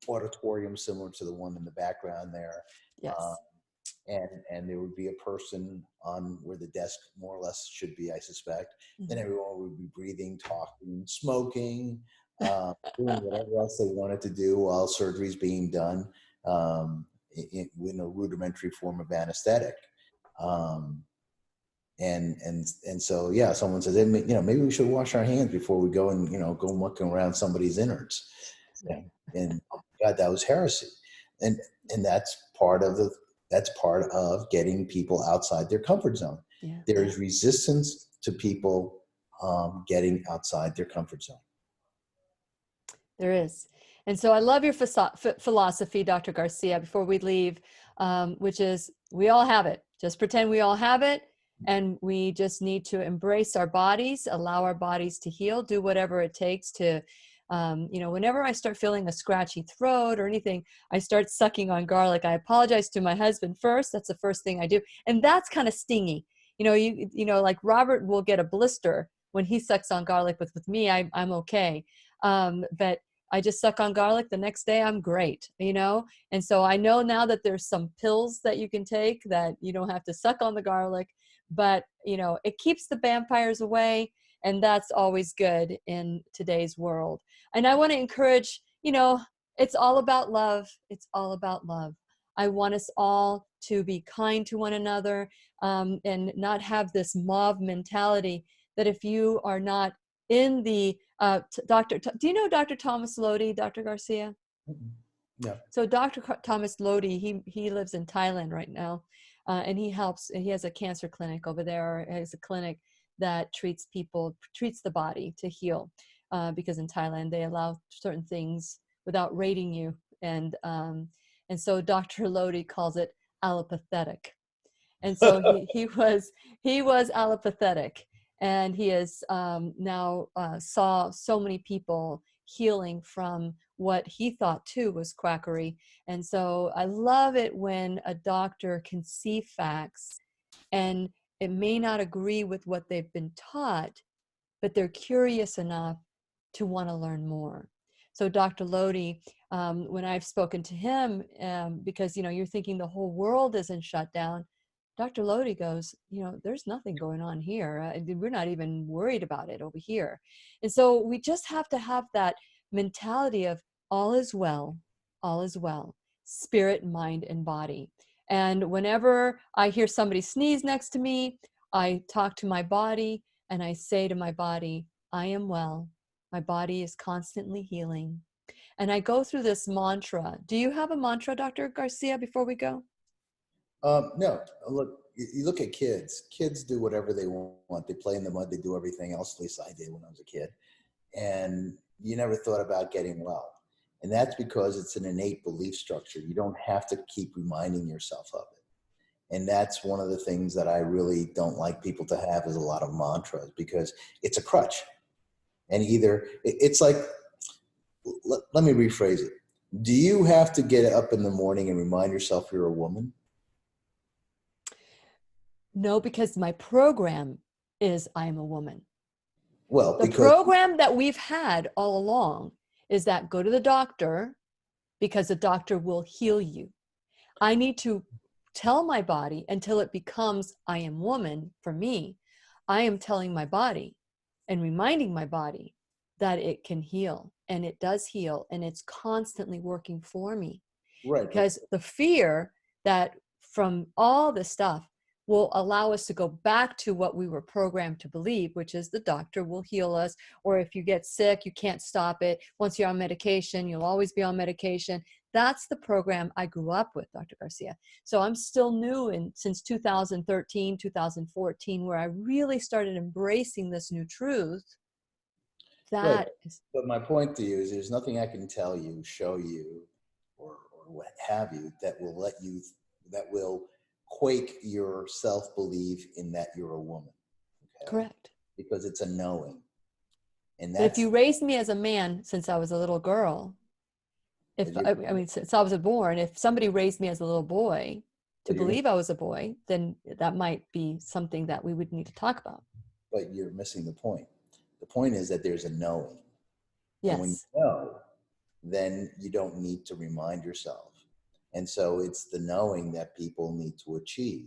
auditoriums similar to the one in the background there. Yes. and there would be a person on where the desk more or less should be, I suspect. Then everyone would be breathing, talking, smoking, doing whatever else they wanted to do while surgery is being done, in a rudimentary form of anesthetic. And so, yeah, someone says, maybe we should wash our hands before we go and, go mucking around somebody's innards. And oh my God, that was heresy. And that's part of getting people outside their comfort zone. Yeah. There is resistance to people getting outside their comfort zone. There is. And so I love your philosophy, Dr. Garcia, before we leave, which is we all have it. Just pretend we all have it. And we just need to embrace our bodies, allow our bodies to heal, do whatever it takes to, whenever I start feeling a scratchy throat or anything, I start sucking on garlic. I apologize to my husband first. That's the first thing I do. And that's kind of stingy. Like Robert will get a blister when he sucks on garlic, but with me, I'm okay. But I just suck on garlic. The next day I'm great, And so I know now that there's some pills that you can take that you don't have to suck on the garlic, but it keeps the vampires away. And that's always good in today's world. And I want to encourage, it's all about love. It's all about love. I want us all to be kind to one another, and not have this mob mentality that if you are not in the do you know Dr. Thomas Lodi, Dr. Garcia? Yeah. So Dr. Thomas Lodi, he lives in Thailand right now, and he has a cancer clinic over there. He has a clinic that treats the body to heal, because in Thailand they allow certain things without rating you, and so Dr. Lodi calls it allopathetic, and so he was allopathetic. And he has now saw so many people healing from what he thought too was quackery. And so I love it when a doctor can see facts, and it may not agree with what they've been taught, but they're curious enough to want to learn more. So Dr. Lodi, when I've spoken to him, because you're thinking the whole world isn't shut down, Dr. Lodi goes, there's nothing going on here. We're not even worried about it over here. And so we just have to have that mentality of all is well, spirit, mind, and body. And whenever I hear somebody sneeze next to me, I talk to my body and I say to my body, I am well. My body is constantly healing. And I go through this mantra. Do you have a mantra, Dr. Garcia, before we go? No, look, you look at kids. Kids do whatever they want. They play in the mud. They do everything else. At least I did when I was a kid. And you never thought about getting well. And that's because it's an innate belief structure. You don't have to keep reminding yourself of it. And that's one of the things that I really don't like people to have, is a lot of mantras, because it's a crutch. And it's like, let me rephrase it. Do you have to get up in the morning and remind yourself you're a woman? No, because my program is I'm a woman. Well, the program that we've had all along is that go to the doctor because the doctor will heal you. I need to tell my body until it becomes I am woman. For me, I am telling my body and reminding my body that it can heal, and it does heal, and it's constantly working for me. Right. Because the fear that from all this stuff will allow us to go back to what we were programmed to believe, which is the doctor will heal us, or if you get sick, you can't stop it. Once you're on medication, you'll always be on medication. That's the program I grew up with, Dr. Garcia. So I'm still new since 2013, 2014, where I really started embracing this new truth. But my point to you is there's nothing I can tell you, show you, or what have you, that will quake your self-belief in that you're a woman. Okay? Correct. Because it's a knowing. And that's, if you raised me as a man since I was a little girl, since I was born, if somebody raised me as a little boy to believe I was a boy, then that might be something that we would need to talk about. But you're missing the point. The point is that there's a knowing. Yes. And when you know, then you don't need to remind yourself. And so it's the knowing that people need to achieve.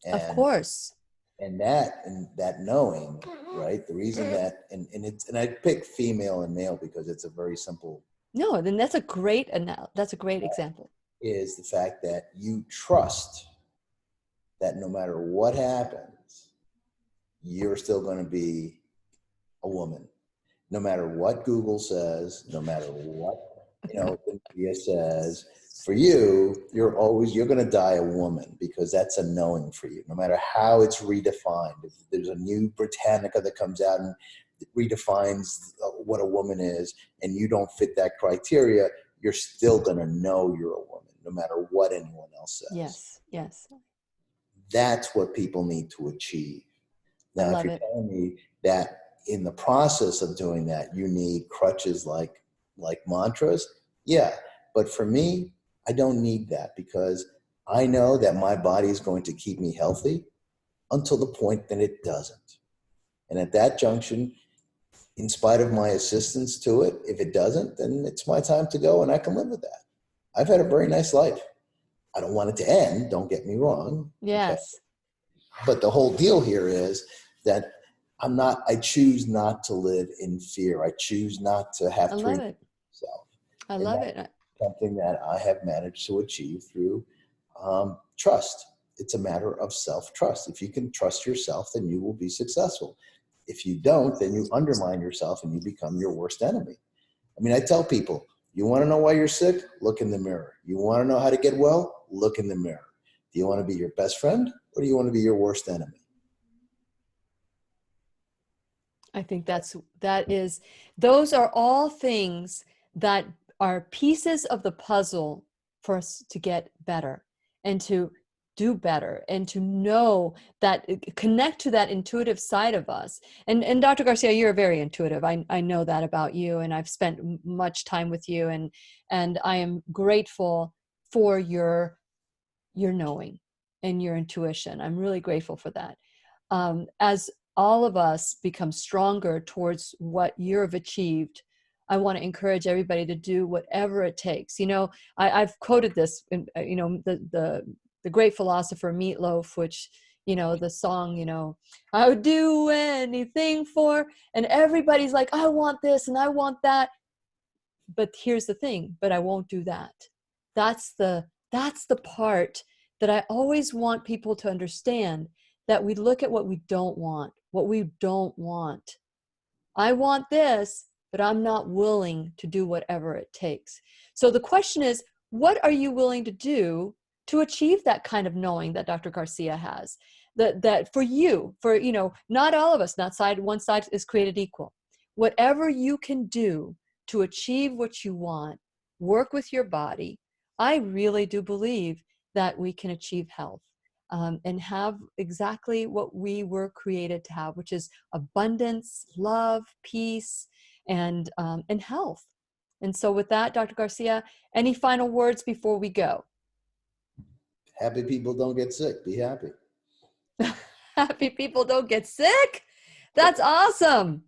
Of And course. and that knowing, right? The reason that and I pick female and male because it's a very simple, No, then that's a great example. is the fact that you trust that no matter what happens, you're still going to be a woman. No matter what Google says, no matter what, the media says, for you, you're going to die a woman, because that's a knowing for you. No matter how it's redefined, if there's a new Britannica that comes out and redefines what a woman is, and you don't fit that criteria, you're still going to know you're a woman, no matter what anyone else says. Yes, yes. That's what people need to achieve. Now, if you're telling me that in the process of doing that, you need crutches like mantras, yeah. But for me, I don't need that, because I know that my body is going to keep me healthy until the point that it doesn't. And at that junction, in spite of my assistance to it, if it doesn't, then it's my time to go, and I can live with that. I've had a very nice life. I don't want it to end, don't get me wrong. Yes. Okay? But the whole deal here is that I choose not to live in fear. I choose not to have to love it. myself. I love it. Something that I have managed to achieve through trust. It's a matter of self-trust. If you can trust yourself, then you will be successful. If you don't, then you undermine yourself and you become your worst enemy. I mean, I tell people, you want to know why you're sick? Look in the mirror. You want to know how to get well? Look in the mirror. Do you want to be your best friend, or do you want to be your worst enemy? I think those are all things that are pieces of the puzzle for us to get better and to do better and to know that, connect to that intuitive side of us. And Dr. Garcia, you're very intuitive. I know that about you, and I've spent much time with you, and I am grateful for your knowing and your intuition. I'm really grateful for that. As all of us become stronger towards what you've achieved, I want to encourage everybody to do whatever it takes. I've quoted this, the great philosopher Meatloaf, which, the song, I would do anything for, and everybody's like, I want this and I want that. But here's the thing, but I won't do that. That's the part that I always want people to understand, that we look at what we don't want. I want this, but I'm not willing to do whatever it takes. So the question is, what are you willing to do to achieve that kind of knowing that Dr. Garcia has? That for you, not all of us, one side is created equal. Whatever you can do to achieve what you want, work with your body, I really do believe that we can achieve health. And have exactly what we were created to have, which is abundance, love, peace, and health. And so with that, Dr. Garcia, any final words before we go? Happy people don't get sick. Be happy. Happy people don't get sick? That's awesome.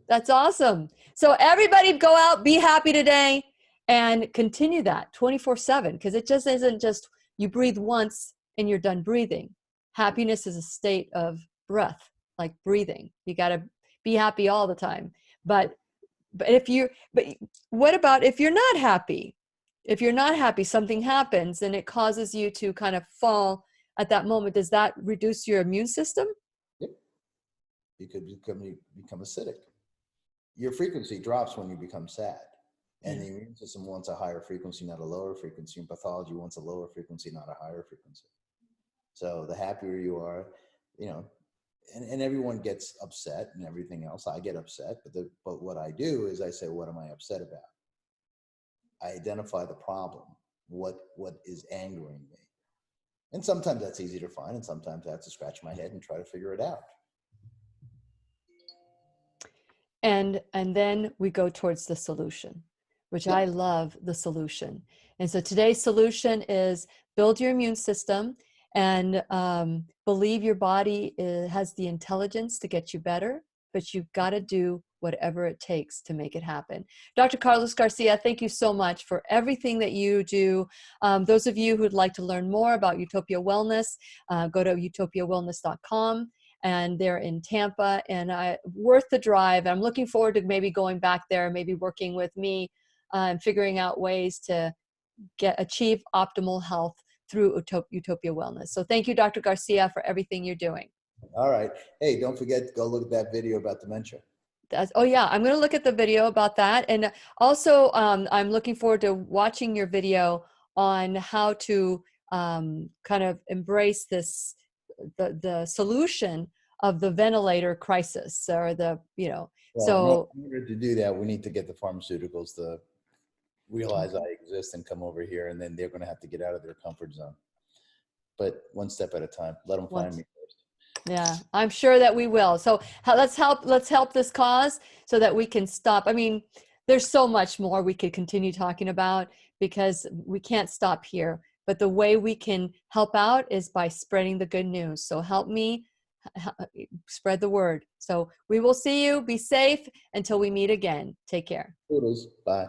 That's awesome. So everybody go out, be happy today, and continue that 24/7, because it just isn't just you breathe once and you're done breathing. Happiness is a state of breath, like breathing. You got to be happy all the time. But what about if you're not happy? If you're not happy, something happens and it causes you to kind of fall at that moment. Does that reduce your immune system? Yep. You could become acidic. Your frequency drops when you become sad. And the immune system wants a higher frequency, not a lower frequency. And pathology wants a lower frequency, not a higher frequency. So the happier you are, and everyone gets upset and everything else. I get upset, but what I do is I say, what am I upset about? I identify the problem. What is angering me? And sometimes that's easy to find, and sometimes I have to scratch my head and try to figure it out. And then we go towards the solution, which I love the solution. And so today's solution is build your immune system and believe your body has the intelligence to get you better, but you've got to do whatever it takes to make it happen. Dr. Carlos Garcia, thank you so much for everything that you do. Those of you who'd like to learn more about Utopia Wellness, go to utopiawellness.com. And they're in Tampa, and worth the drive. I'm looking forward to maybe going back there, maybe working with me and figuring out ways to achieve optimal health through Utopia Wellness. So thank you, Dr. Garcia, for everything you're doing. All right. Hey, don't forget to go look at that video about dementia. Oh yeah, I'm going to look at the video about that. And also I'm looking forward to watching your video on how to kind of embrace this, the solution of the ventilator crisis, or the, Well, so in order to do that, we need to get the pharmaceuticals to realize I exist and come over here, and then they're going to have to get out of their comfort zone. But one step at a time. Let them find me first. Yeah, I'm sure that we will. So let's help this cause so that we can stop. I mean, there's so much more we could continue talking about, because we can't stop here. But the way we can help out is by spreading the good news. So help me spread the word. So we will see you. Be safe until we meet again. Take care. Toodles. Bye.